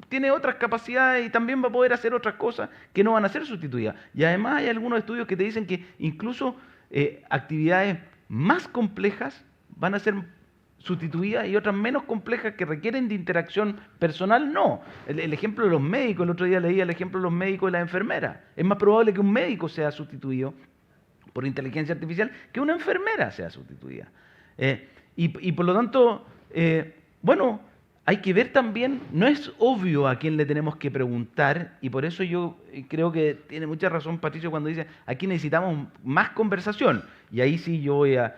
tiene otras capacidades y también va a poder hacer otras cosas que no van a ser sustituidas. Y además hay algunos estudios que te dicen que incluso actividades más complejas van a ser sustituidas y otras menos complejas que requieren de interacción personal, no. El ejemplo de los médicos, el otro día leía el ejemplo de los médicos y las enfermeras. Es más probable que un médico sea sustituido por inteligencia artificial que una enfermera sea sustituida. Y por lo tanto, bueno, hay que ver también, no es obvio a quién le tenemos que preguntar, y por eso yo creo que tiene mucha razón Patricio cuando dice, aquí necesitamos más conversación. Y ahí sí yo voy a...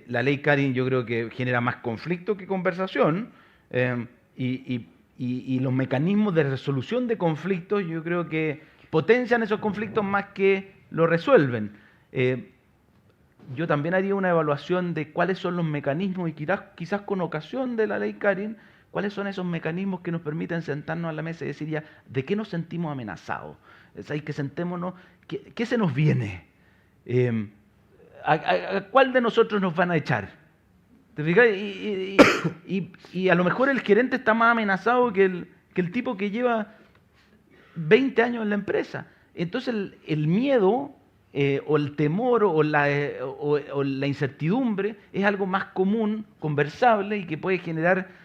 la ley Karen yo creo que genera más conflicto que conversación, y los mecanismos de resolución de conflictos yo creo que potencian esos conflictos más que lo resuelven. Yo también haría una evaluación de cuáles son los mecanismos, y quizás con ocasión de la ley Karen, cuáles son esos mecanismos que nos permiten sentarnos a la mesa y decir ya, ¿de qué nos sentimos amenazados? Es ahí que sentémonos, ¿qué se nos viene? ¿A cuál de nosotros nos van a echar? ¿Te fijas? Y a lo mejor el gerente está más amenazado que el tipo que lleva 20 años en la empresa. Entonces el miedo o el temor o la incertidumbre es algo más común, conversable, y que puede generar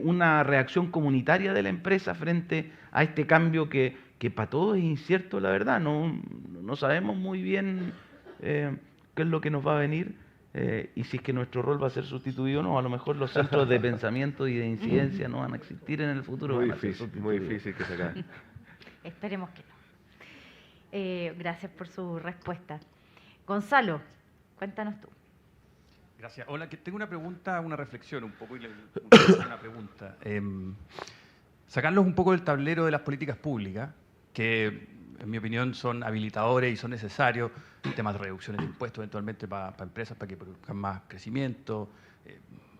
una reacción comunitaria de la empresa frente a este cambio que para todos es incierto, la verdad. No sabemos muy bien qué es lo que nos va a venir y si es que nuestro rol va a ser sustituido o no. A lo mejor los centros de pensamiento y de incidencia no van a existir en el futuro. Muy difícil que se acabe. Esperemos que no. Gracias por su respuesta. Gonzalo, cuéntanos tú. Gracias. Hola, que tengo una pregunta, una reflexión un poco y una pregunta. Sacarlos un poco del tablero de las políticas públicas, que en mi opinión son habilitadores y son necesarios, temas de reducciones de impuestos eventualmente para empresas, para que produzcan más crecimiento,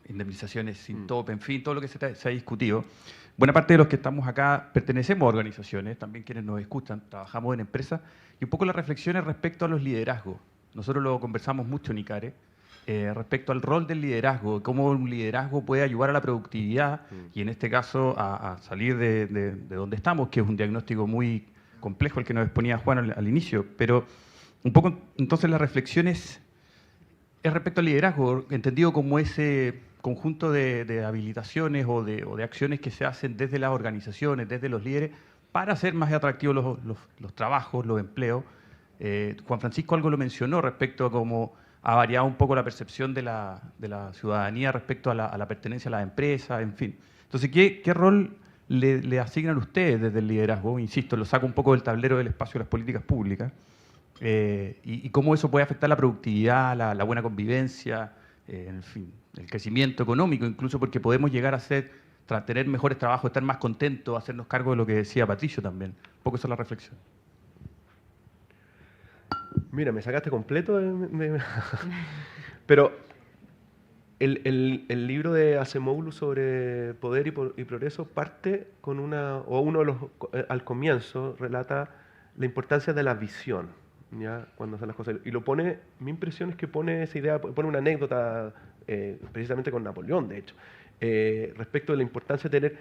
indemnizaciones sin tope, en fin, todo lo que se ha discutido. Buena parte de los que estamos acá pertenecemos a organizaciones, también quienes nos escuchan, trabajamos en empresas, y un poco las reflexiones respecto a los liderazgos. Nosotros lo conversamos mucho en ICARE, respecto al rol del liderazgo, cómo un liderazgo puede ayudar a la productividad y en este caso a salir de donde estamos, que es un diagnóstico muy complejo el que nos exponía Juan al inicio. Pero un poco entonces la reflexión es respecto al liderazgo, entendido como ese conjunto de habilitaciones o de acciones que se hacen desde las organizaciones, desde los líderes, para hacer más atractivos los trabajos, los empleos. Juan Francisco algo lo mencionó respecto a cómo ha variado un poco la percepción de la ciudadanía respecto a la pertenencia a las empresas, en fin. Entonces, ¿qué rol le asignan ustedes desde el liderazgo? Insisto, lo saco un poco del tablero del espacio de las políticas públicas. Y cómo eso puede afectar la productividad, la buena convivencia, en fin, el crecimiento económico, incluso porque podemos llegar a ser tener mejores trabajos, estar más contentos, hacernos cargo de lo que decía Patricio también. Un poco esa es la reflexión. Mira, me sacaste completo Pero el libro de Acemoglu sobre poder y progreso parte con al comienzo relata la importancia de la visión, ¿ya? Cuando hacen las cosas. Y lo pone, mi impresión es que pone esa idea, pone una anécdota, precisamente con Napoleón, de hecho, respecto de la importancia de tener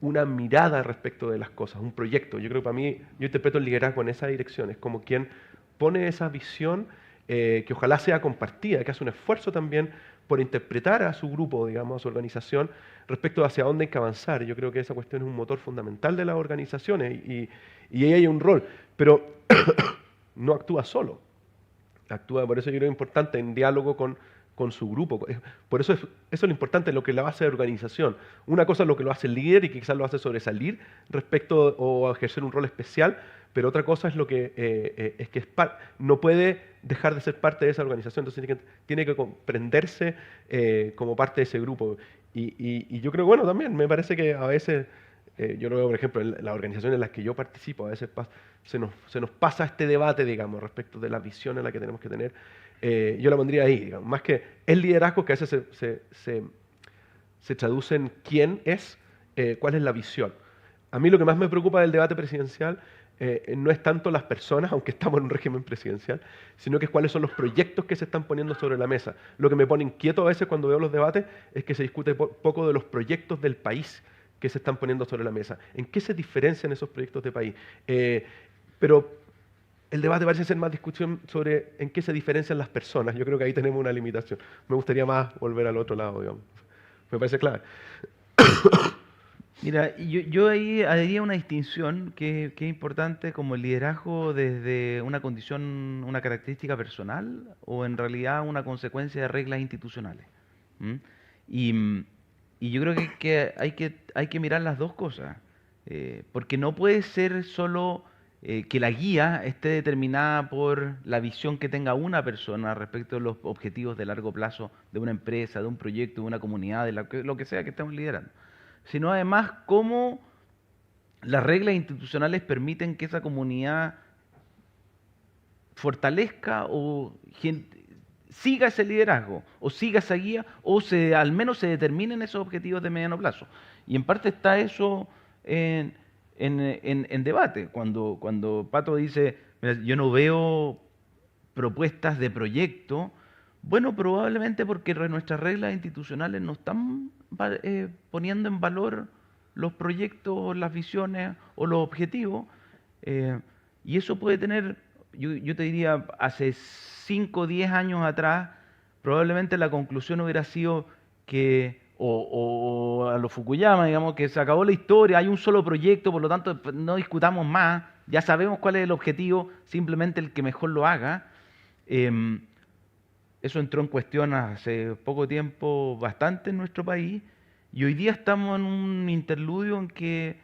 una mirada respecto de las cosas, un proyecto. Yo creo que para mí, yo interpreto el liderazgo en esa dirección, es como quien pone esa visión que ojalá sea compartida, que hace un esfuerzo también por interpretar a su grupo, digamos, a su organización, respecto a hacia dónde hay que avanzar. Yo creo que esa cuestión es un motor fundamental de las organizaciones y ahí hay un rol, pero no actúa solo. Actúa, por eso yo creo que es importante, en diálogo con su grupo. Por eso eso es lo importante, lo que la hace de organización. Una cosa es lo que lo hace el líder y que quizás lo hace sobresalir respecto o ejercer un rol especial, pero otra cosa es lo que no puede dejar de ser parte de esa organización, entonces tiene que comprenderse como parte de ese grupo. Y yo creo, bueno, también me parece que a veces, yo lo veo, por ejemplo, en las organizaciones en las que yo participo, a veces se nos pasa este debate, digamos, respecto de la visión en la que tenemos que tener. Yo la pondría ahí, digamos, más que el liderazgo, que a veces se traduce en quién es, cuál es la visión. A mí lo que más me preocupa del debate presidencial no es tanto las personas, aunque estamos en un régimen presidencial, sino que es cuáles son los proyectos que se están poniendo sobre la mesa. Lo que me pone inquieto a veces cuando veo los debates es que se discute poco de los proyectos del país que se están poniendo sobre la mesa. ¿En qué se diferencian esos proyectos de país? Pero el debate parece ser más discusión sobre en qué se diferencian las personas. Yo creo que ahí tenemos una limitación. Me gustaría más volver al otro lado, digamos. Me parece clave. Mira, yo ahí haría una distinción que es importante, como el liderazgo desde una condición, una característica personal o en realidad una consecuencia de reglas institucionales. ¿Mm? Y yo creo que hay que mirar las dos cosas, porque no puede ser solo que la guía esté determinada por la visión que tenga una persona respecto a los objetivos de largo plazo de una empresa, de un proyecto, de una comunidad, de lo que sea que estemos liderando, sino además cómo las reglas institucionales permiten que esa comunidad fortalezca o siga ese liderazgo, o siga esa guía, o al menos se determinen esos objetivos de mediano plazo. Y en parte está eso en debate. Cuando Pato dice, mira, yo no veo propuestas de proyecto, bueno, probablemente porque nuestras reglas institucionales no están poniendo en valor los proyectos, las visiones o los objetivos, y eso puede tener, yo te diría, hace 5 o 10 años atrás, probablemente la conclusión hubiera sido que, o a los Fukuyama, digamos, que se acabó la historia, hay un solo proyecto, por lo tanto no discutamos más, ya sabemos cuál es el objetivo, simplemente el que mejor lo haga. Eso entró en cuestión hace poco tiempo bastante en nuestro país y hoy día estamos en un interludio en que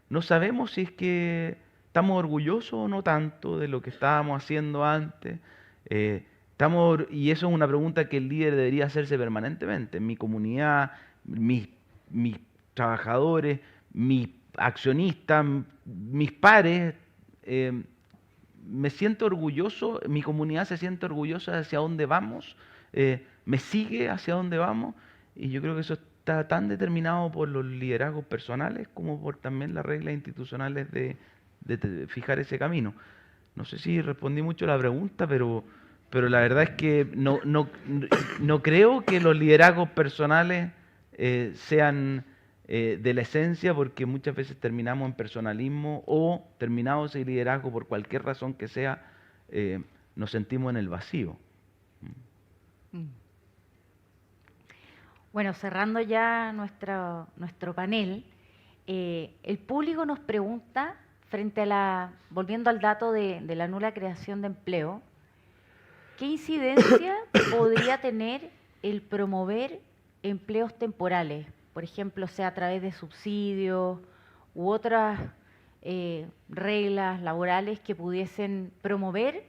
no sabemos si es que estamos orgullosos o no tanto de lo que estábamos haciendo antes. Y eso es una pregunta que el líder debería hacerse permanentemente. Mi comunidad, mis trabajadores, mis accionistas, mis pares, me siento orgulloso, mi comunidad se siente orgullosa de hacia dónde vamos, me sigue hacia dónde vamos, y yo creo que eso está tan determinado por los liderazgos personales como por también las reglas institucionales de fijar ese camino. No sé si respondí mucho a la pregunta, pero la verdad es que no creo que los liderazgos personales sean de la esencia, porque muchas veces terminamos en personalismo o terminamos ese liderazgo por cualquier razón que sea, nos sentimos en el vacío. Bueno, cerrando ya nuestro panel, el público nos pregunta, volviendo al dato de la nula creación de empleo, ¿qué incidencia podría tener el promover empleos temporales? Por ejemplo, sea a través de subsidios u otras reglas laborales que pudiesen promover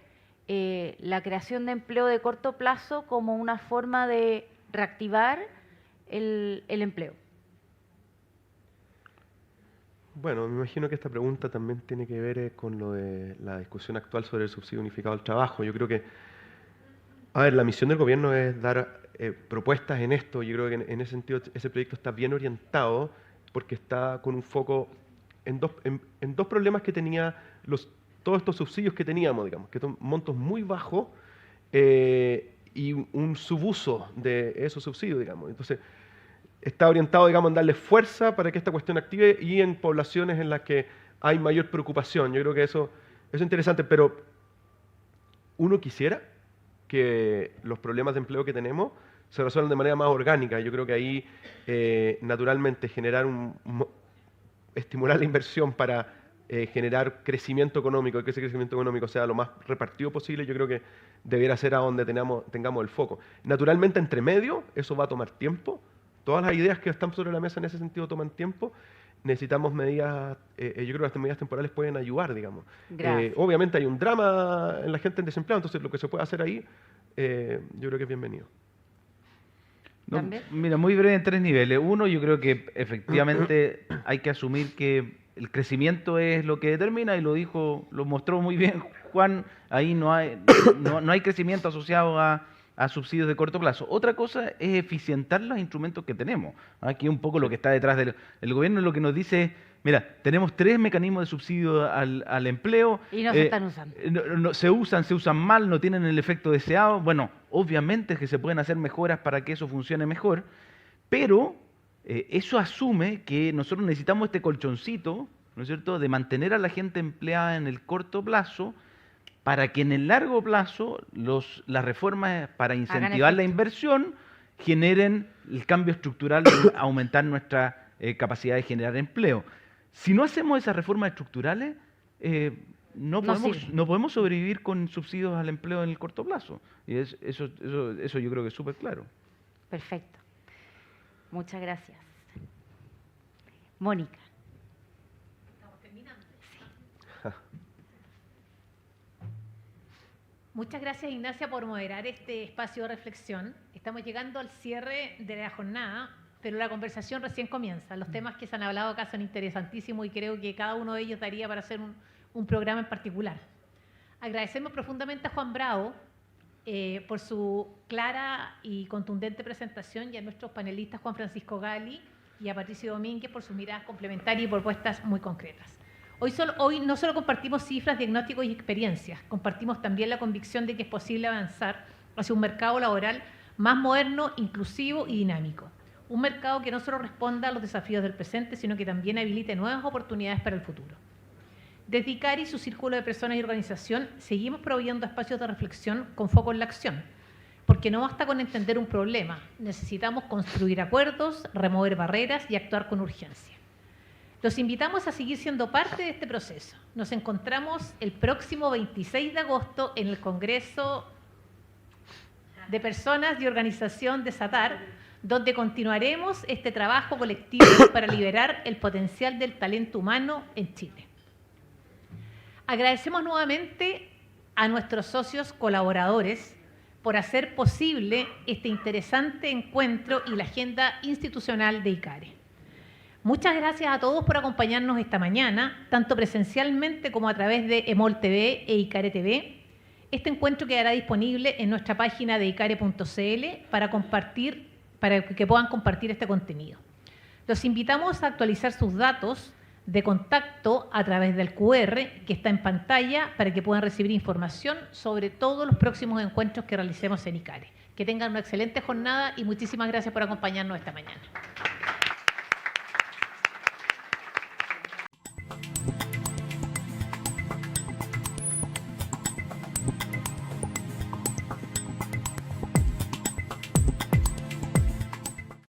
la creación de empleo de corto plazo como una forma de reactivar el empleo. Bueno, me imagino que esta pregunta también tiene que ver con lo de la discusión actual sobre el subsidio unificado al trabajo. Yo creo que, a ver, la misión del gobierno es dar propuestas en esto. Yo creo que en ese sentido ese proyecto está bien orientado porque está con un foco en dos problemas que tenía todos estos subsidios que teníamos, digamos, que son montos muy bajos y un subuso de esos subsidios, digamos. Entonces, está orientado, digamos, en darle fuerza para que esta cuestión active y en poblaciones en las que hay mayor preocupación. Yo creo que eso es interesante, pero uno quisiera que los problemas de empleo que tenemos se resuelvan de manera más orgánica. Yo creo que ahí, naturalmente, estimular la inversión para generar crecimiento económico, y que ese crecimiento económico sea lo más repartido posible, yo creo que debiera ser a donde tengamos el foco. Naturalmente, entre medio, eso va a tomar tiempo. Todas las ideas que están sobre la mesa en ese sentido toman tiempo. Necesitamos medidas, yo creo que las medidas temporales pueden ayudar, digamos. Obviamente hay un drama en la gente en desempleo, entonces lo que se puede hacer ahí, yo creo que es bienvenido. No, mira, muy breve en 3 niveles. Uno, yo creo que efectivamente hay que asumir que el crecimiento es lo que determina, y lo mostró muy bien Juan, ahí no hay crecimiento asociado a subsidios de corto plazo. Otra cosa es eficientar los instrumentos que tenemos. Aquí un poco lo que está detrás del gobierno es lo que nos dice, mira, tenemos 3 mecanismos de subsidio al empleo. Y no se están usando. Se usan mal, no tienen el efecto deseado. Bueno, obviamente es que se pueden hacer mejoras para que eso funcione mejor, pero eso asume que nosotros necesitamos este colchoncito, ¿no es cierto?, de mantener a la gente empleada en el corto plazo, para que en el largo plazo las reformas para incentivar la inversión generen el cambio estructural de aumentar nuestra capacidad de generar empleo. Si no hacemos esas reformas estructurales, no podemos sobrevivir con subsidios al empleo en el corto plazo. Y eso yo creo que es súper claro. Perfecto. Muchas gracias. Mónica. Estamos terminando. Muchas gracias, Ignacia, por moderar este espacio de reflexión. Estamos llegando al cierre de la jornada, pero la conversación recién comienza. Los temas que se han hablado acá son interesantísimos y creo que cada uno de ellos daría para hacer un programa en particular. Agradecemos profundamente a Juan Bravo por su clara y contundente presentación, y a nuestros panelistas Juan Francisco Gali y a Patricio Domínguez por sus miradas complementarias y propuestas muy concretas. Hoy no solo compartimos cifras, diagnósticos y experiencias, compartimos también la convicción de que es posible avanzar hacia un mercado laboral más moderno, inclusivo y dinámico. Un mercado que no solo responda a los desafíos del presente, sino que también habilite nuevas oportunidades para el futuro. Desde ICARE y su círculo de personas y organización seguimos proveyendo espacios de reflexión con foco en la acción, porque no basta con entender un problema, necesitamos construir acuerdos, remover barreras y actuar con urgencia. Los invitamos a seguir siendo parte de este proceso. Nos encontramos el próximo 26 de agosto en el Congreso de Personas y Organización de SATAR, donde continuaremos este trabajo colectivo para liberar el potencial del talento humano en Chile. Agradecemos nuevamente a nuestros socios colaboradores por hacer posible este interesante encuentro y la agenda institucional de ICARE. Muchas gracias a todos por acompañarnos esta mañana, tanto presencialmente como a través de EMOL TV e ICARE TV. Este encuentro quedará disponible en nuestra página de icare.cl para que puedan compartir este contenido. Los invitamos a actualizar sus datos de contacto a través del QR que está en pantalla para que puedan recibir información sobre todos los próximos encuentros que realicemos en ICARE. Que tengan una excelente jornada y muchísimas gracias por acompañarnos esta mañana.